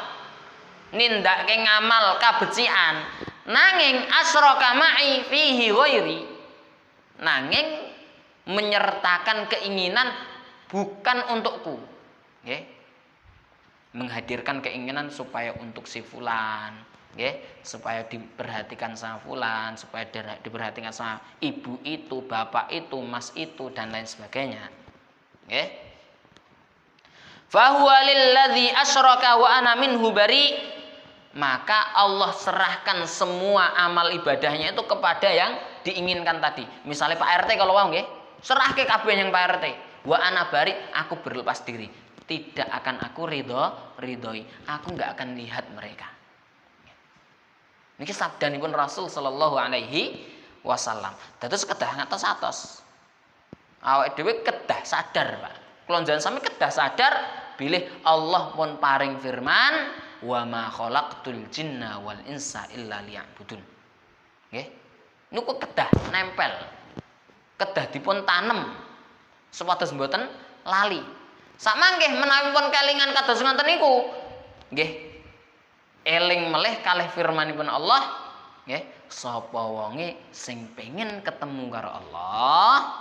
nindakake ngamal kabecikan nanging asyraka ma'i fihi ghairi, nanging menyertakan keinginan bukan untukku, nggih. Menghadirkan keinginan supaya untuk si fulan, nggih, supaya diperhatikan sama fulan, supaya diperhatikan sama ibu itu, bapak itu, mas itu dan lain sebagainya. Nggih. Fa huwa lilladzi asyraka wa ana minhu bari. Maka Allah serahkan semua amal ibadahnya itu kepada yang diinginkan tadi. Misalnya Pak RT kalau mau nggih, serahke kabeh yang Pak RT. Wa ana bari, aku berlepas diri. Tidak akan aku ridhoi. Aku enggak akan lihat mereka. Niki sabdanipun Rasul sallallahu alaihi wasallam. Dados kedah ngatos-atos. Awake dhewe kedah sadar, Pak. Kula njenengan sami kedah sadar bilih Allah pun paring firman, "Wa ma khalaqtul jinna wal insa illa liya'budun." Nggih. Niku kedah nempel. Kedah dipun tanem supados mboten lali. Samangke menawi pun kelingan kados ngoten niku, nggih. Eling melih kalih firmanipun Allah, nggih, sapa wonge sing pengin ketemu karo Allah,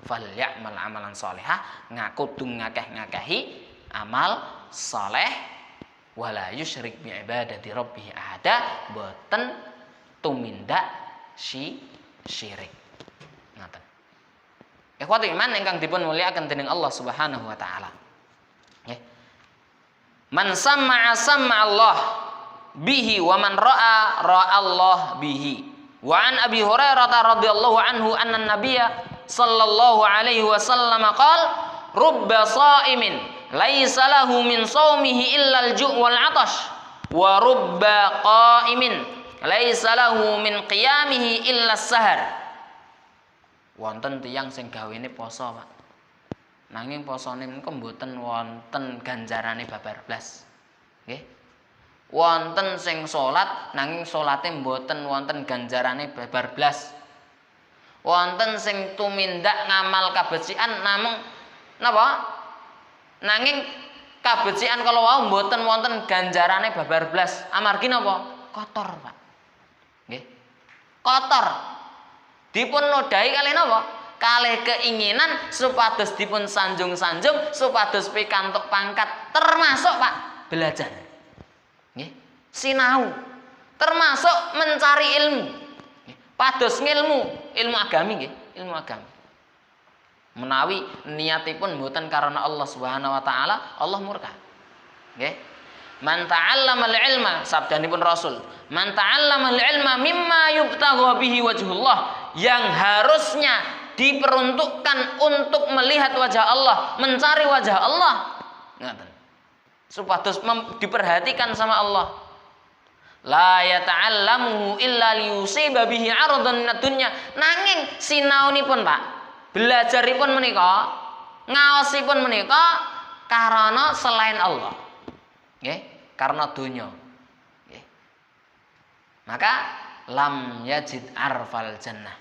falyamal amalan sholihah, ngakudu ngakeh-ngakehi amal saleh, wala yusyrik bi ibadati rabbih ahada, boten tumindak syirik. Ngoten. Ikhwatul iman ingkang dipun mulyakaken dening Allah Subhanahu wa taala. Nggih. Man sam'a Allah bihi wa man ra'a Allah bihi. Wa an Abi Hurairah radhiyallahu anhu anna Nabiyya sallallahu alaihi wasallam qala rubba sha'imin laisa lahu min shaumihi illa al-ju' wal 'atash wa rubba qa'imin laisa lahu min qiyamihi illa as-sahar. Wonten tiyang sing gawene poso, Pak. Nanging posone menika mboten wonten ganjarane babar blas. Nggih. Wonten sing salat nanging salate mboten wonten ganjarane babar blas. Wonten sing tumindak ngamal kabecikan namung napa? Nanging kabecikan kalau wau mboten wonten ganjarane babar blas. Amargi napa? Kotor, Pak. Nggih. Kotor. Dipun nodai kalih napa? Kalih keinginan supados dipun sanjung-sanjung, supados pikantuk pangkat, termasuk Pak belajar. Nggih, sinau. Termasuk mencari ilmu. Nggih, pados ilmu agami nggih, ilmu agami. Menawi niatipun mboten karena Allah Subhanahu wa taala, Allah murka. Nggih. Man ta'allamal ilma, sabdanipun Rasul, man ta'allamal ilma mimma yubtagha bihi wajhullah, yang harusnya diperuntukkan untuk melihat wajah Allah, mencari wajah Allah. Ngaten. Supados diperhatikan sama Allah. La yata'allamuhu illa liyusiba bihi 'aradan minad dunya. Nanging sinaunipun, Pak, belajaripun menika, ngaosipun menika karena selain Allah. Nggih. Karena dunya. Maka lam yajid arfal jannah.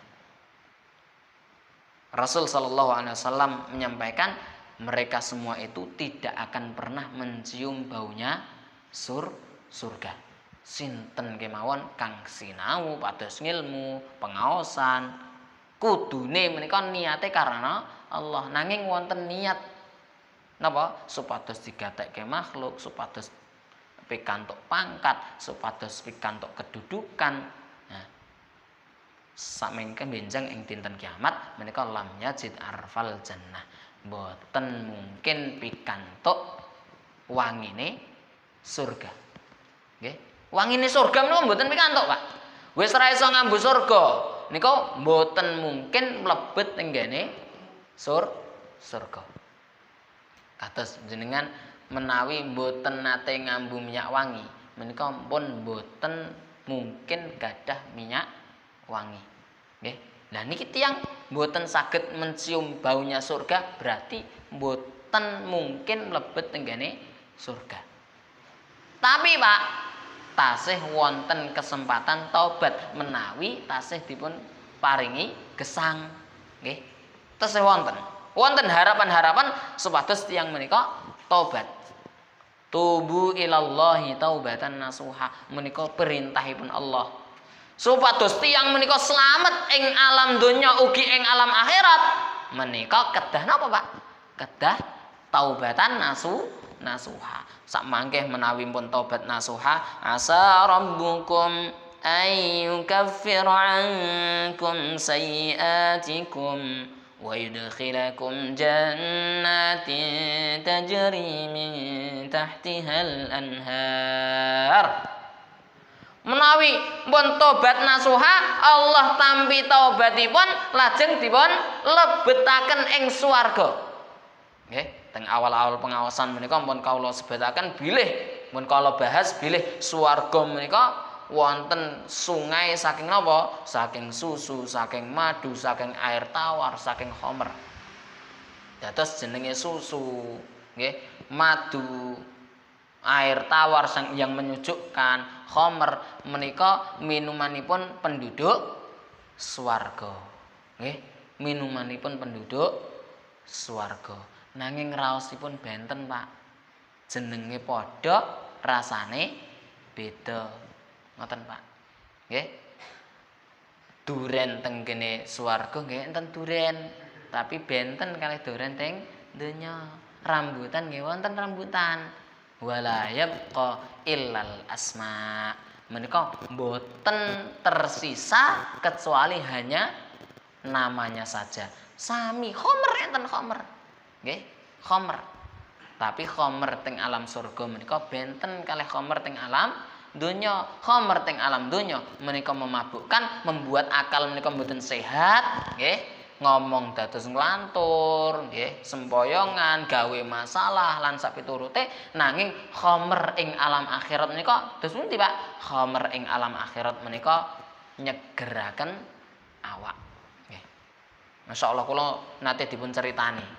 Rasul sallallahu alaihi wasallam menyampaikan mereka semua itu tidak akan pernah mencium baunya surga. Sinten kemawon kang sinau pados ngilmu, pengaosan, kudune menika niate karena Allah, nanging wonten niat napa? Supados digatekke makhluk, supados pikantuk pangkat, supados pikantuk kedudukan. Nah, samengke benjang ing dinten kiamat menika lam yajid arfal jannah. Mboten mungkin pikantuk wangine surga. Nggih. Wangine surga menika mboten pikantuk, Pak. Wis ra iso ngambu surga. nika mboten mungkin mlebet teng gene surga. Kados jenengan menawi mboten nate ngambu minyak wangi, menika pun mboten mungkin gadah minyak wangi. Nggih. Lah niki tiyang mboten saged mencium baunya surga, berarti mboten mungkin mlebet teng gene surga. Tapi Pak, tasih wonten kesempatan taubat menawi tasih dipun paringi gesang. Nggih. Tasih wonten. Wonten harapan-harapan supados tiyang menika taubat. Tubu ilallahi taubatan nasuha, menika perintahipun Allah. Supados tiyang menika slamet ing alam donya ugi ing alam akhirat, menika kedah napa Pak? Kedah taubatan nasuha. Sak mangke menawi pun taubat nasuha, asa rabbukum ayyukaffir ankum sayyi'atikum wa yudkhilakum jannatin tajri min tahtihal anhar. Menawi pun tobat nasuha, Allah tampi taubatipun lajeng dipun lebetaken ing swarga. Nggih. Teng awal-awal pengawasan menika pun kawula sebataken bilih pun kawula bahas bilih swarga menika wonten sungai saking napa? Saking susu, saking madu, saking air tawar, saking khamr. Dados jenenge susu, nggih, madu, air tawar yang menyejukkan, khamr menika minumanipun penduduk swarga. Nggih, minumanipun penduduk swarga. Nanging raosipun benten Pak, jenenge padha rasane beda, ngoten Pak. Nggih. Duren teng kene swarga nggih enten duren, tapi benten kalih duren teng donya. Rambutan nggih wonten rambutan. Wala yabqa illal asma. Menika mboten tersisa kecuali hanya namanya saja. Sami khamr enten khamr. Nggih, khamr. Tapi khamr teng alam surga menika benten kalih khamr teng alam donya. Khamr teng alam donya menika memabukkan, membuat akal menika mboten sehat, nggih. Ngomong dados nglantur, nggih, sempoyongan, gawe masalah lan sapiturute. Nanging khamr ing alam akhirat menika dos pundi, Pak? Khamr ing alam akhirat menika nyegeraken awak, nggih. Masyaallah kula nate dipun ceritani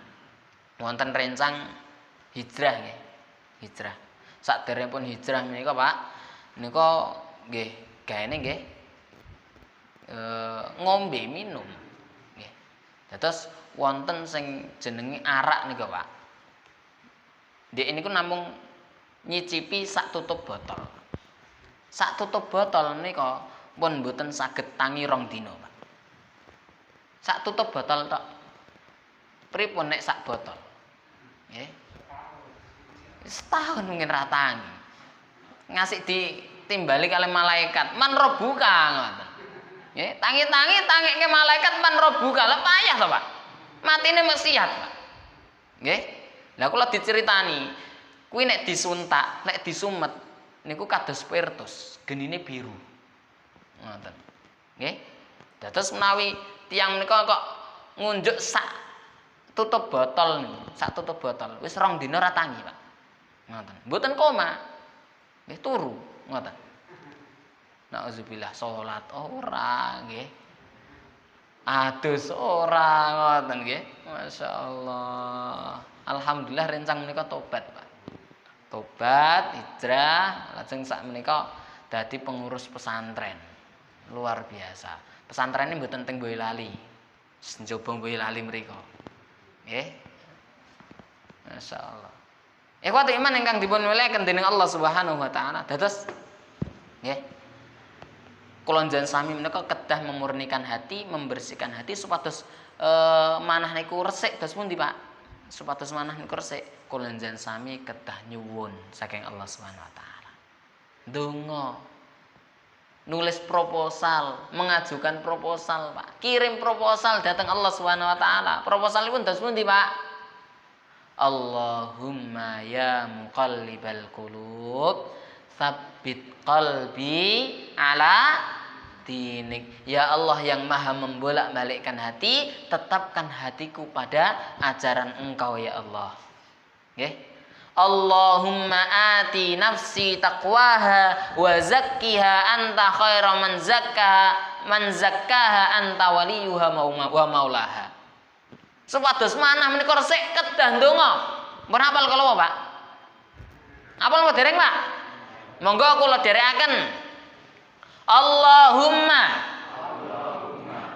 wonten rencang hijrah nggih. Hijrah. Saderengipun hijrah menika Pak, menika nggih gaene nggih ngombe minum nggih. Dados wonten sing jenenge arak nika Pak. Ndek niku namung nyicipi sak tutup botol. Sak tutup botol menika pun mboten saged tangi 2 dina Pak. Sak tutup botol tok. Pripun nek sak botol? Nggih. Setahun mungkin ratangi. Ngasih ditimbali kali malaikat, man robuka ngoten. Nggih, tangi-tangi tangeke malaikat man robuka. Lah payah to, Pak. Matine maksiat, Pak. Nggih. Lah kula diceritani, kuwi nek disuntak, nek disumet niku kados spiritus, genine biru. Ngoten. Nggih. Dados menawi tiyang menika kok ngunjuk sak tutup botol niku, sak tutup botol wis 2 dina ra tangi, Pak. Ngoten. Mboten koma. Nggih turu, ngoten. Nauzubillah salat ora nggih. Adus ora ngoten nggih. Masyaallah. Alhamdulillah rencang menika tobat, Pak. Tobat, hijrah, lajeng sak menika dadi pengurus pesantren. Luar biasa. Pesantren ini mboten teng Boyolali. Njaba Boyolali mriku. Nggih. Masyaallah. Ikhwati iman ingkang dipun mulyakaken dening Allah Subhanahu wa taala. Dados nggih. Kula njen sami menika kedah memurnikan hati, membersihkan hati supados manah niku resik dos pundi, Pak? Supados manah niku resik, kula njen sami kedah nyuwun saking Allah Subhanahu wa taala. Donga. Nulis proposal, mengajukan proposal, Pak. Kirim proposal datang Allah Subhanahu wa taala. Proposalipun dos pundi, Pak? Allahumma ya muqallibal qulub tsabbit qalbi ala dinik. Ya Allah yang maha membolak-balikkan hati, tetapkan hatiku pada ajaran Engkau ya Allah. Nggih. Allahumma ati nafsi taqwaha wa zakkiha anta khairu man zakkaha anta waliyuha wa maulaha. Supados manah menika resik kedah ndonga. Mun hafal kala Pak? Hafal apa dereng Pak? Monggo kula dherekaken. Allahumma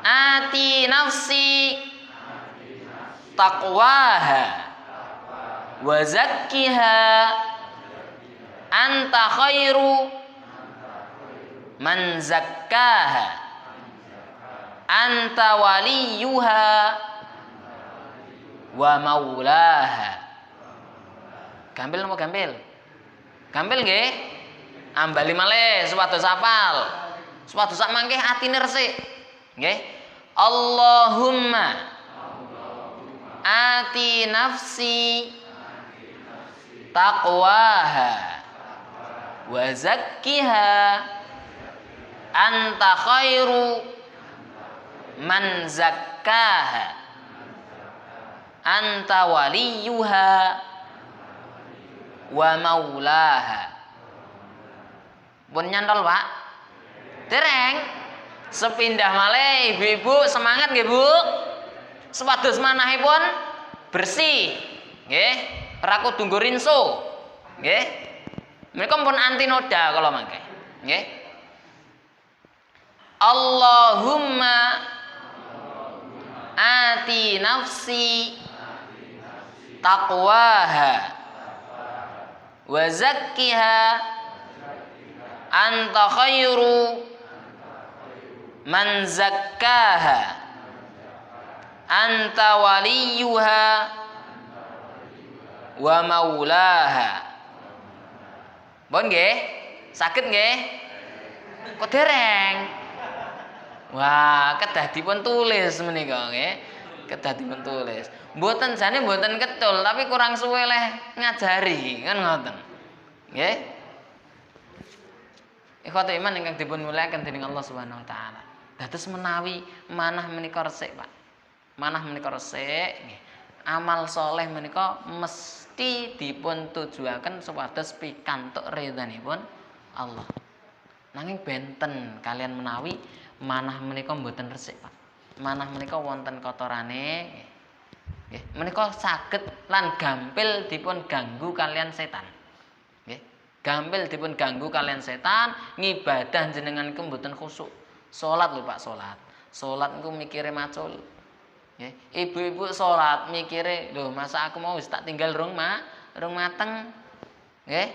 ati nafsi taqwaha wa zakkiha anta khairu man zakkaha anta waliyuha wa maulaha. Gampil napa gampil? Gampil nggih? Ambali malih supados hafal. Supados sak mangke atine resik. Nggih. Allahumma ati nafsi taqwaha wa zakkiha anta khairu man zakkaha anta waliyuha wa maulaha. Pun nyantol Pak? Dereng. Sepindah malih ibu-ibu semangat nggih Bu. Supados manahipun bersih. Nggih. Ora kudu nggo rinso. Nggih. Menika pun anti noda kala mangke. Nggih. Allahumma ati nafsi taqwaha wa zakkiha anta khairu man zakkaha anta waliyuha wa maulaha. Bon nggih? Saged nggih? Kok dereng? Wah, kedah dipun tulis menika nggih. Kedah dipun tulis. Mboten jane mboten ketul, tapi kurang suwe leh ngajari, kan ngoten. Nggih? Ikhwatul iman ingkang dipun mulyakaken dening Allah Subhanahu wa taala. Dados menawi manah menika resik, Pak. Manah menika resik nggih. Amal soleh menika mesti dipun tujuaken supados pikantuk ridhanipun Allah. Nanging benten kalian menawi manah menika mboten resik, Pak. Manah menika wonten kotorane nggih. Menika saged lan gampil dipun ganggu kalian setan. Nggih. Gampil dipun ganggu kalian setan, ngibadah jenengan iku mboten khusyuk. Salat lho Pak, salat. Salat niku mikire macul. Nggih. Ibu-ibu salat mikire, lho masa aku mau wis tak tinggal rong mateng. Nggih.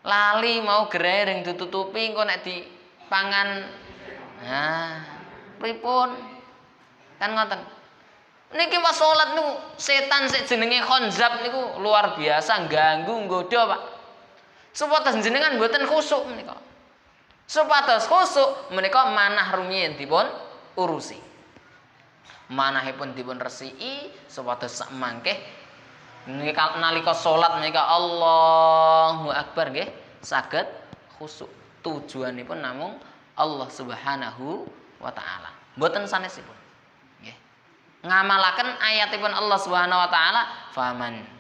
Lali mau gerai ring ditutupi engko nek dipangan. Nah, pripun? Kan ngoten. Niki pas salat niku setan sik jenenge khonzab niku luar biasa ganggu nggodha, Pak. Supados jenengan mboten khusyuk menika. Supados khusyuk menika manah rumiyin dipun urusi. Manahipun dipun resiki supados sak mangke nalika salat menika Allahu Akbar nggih saged khusyuk. Tujuanipun namung Allah Subhanahu wa taala. Mboten sanesipun. Nggih. Ngamalaken ayatipun Allah Subhanahu wa taala, faman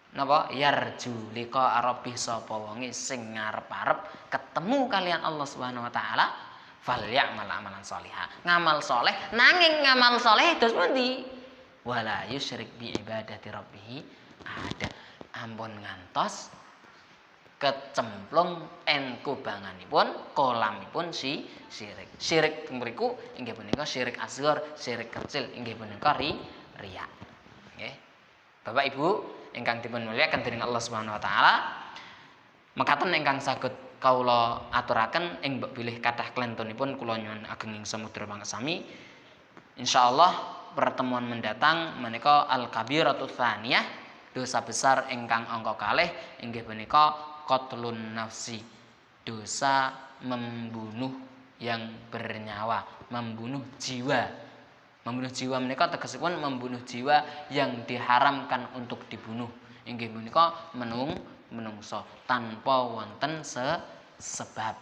napa yarju liqa rabbih sapa wonge sing ngarep-arep ketemu kalian Allah Subhanahu wa taala falyamal amalan sholiha. Ngamal soleh nanging ngamal soleh dos pundi? Wala yusyrik bi ibadati rabbih ada. Ampun ngantos kecemplung kubanganipun kolamipun si syirik. Syirik mriku inggih punika syirik asghar, syirik kecil inggih punika riya. Nggih. Bapak Ibu ingkang dipun mulyakaken dening Allah Subhanahu wa taala, mekaten ingkang saged kawula aturaken ing bilih kathah klentunipun kula nyuwun ageng ing samudra pangesami. Insyaallah pertemuan mendatang menika al-kabiratus tsaniyah, dosa besar ingkang angka kalih inggih punika qatlun nafsi, dosa membunuh yang bernyawa, membunuh jiwa. Membunuh jiwa menika tegesipun membunuh jiwa yang diharamkan untuk dibunuh. Inggih menika menungso tanpa wonten sebab.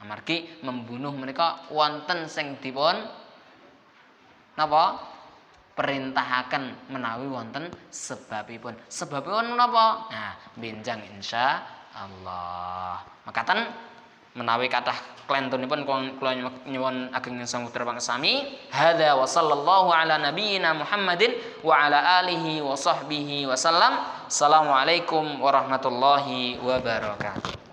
Amargi membunuh mereka wonten sing dipun napa? Perintahaken menawi wonten sebabipun. Sebabipun menapa? Nah, benjang insyaallah. Makaten menawi kathah klentunipun kula nyuwun ageng samudra pangsami. Hadza wa sallallahu ala nabiyyina Muhammadin wa ala alihi wa sahbihi wasallam. Assalamualaikum warahmatullahi wabarakatuh.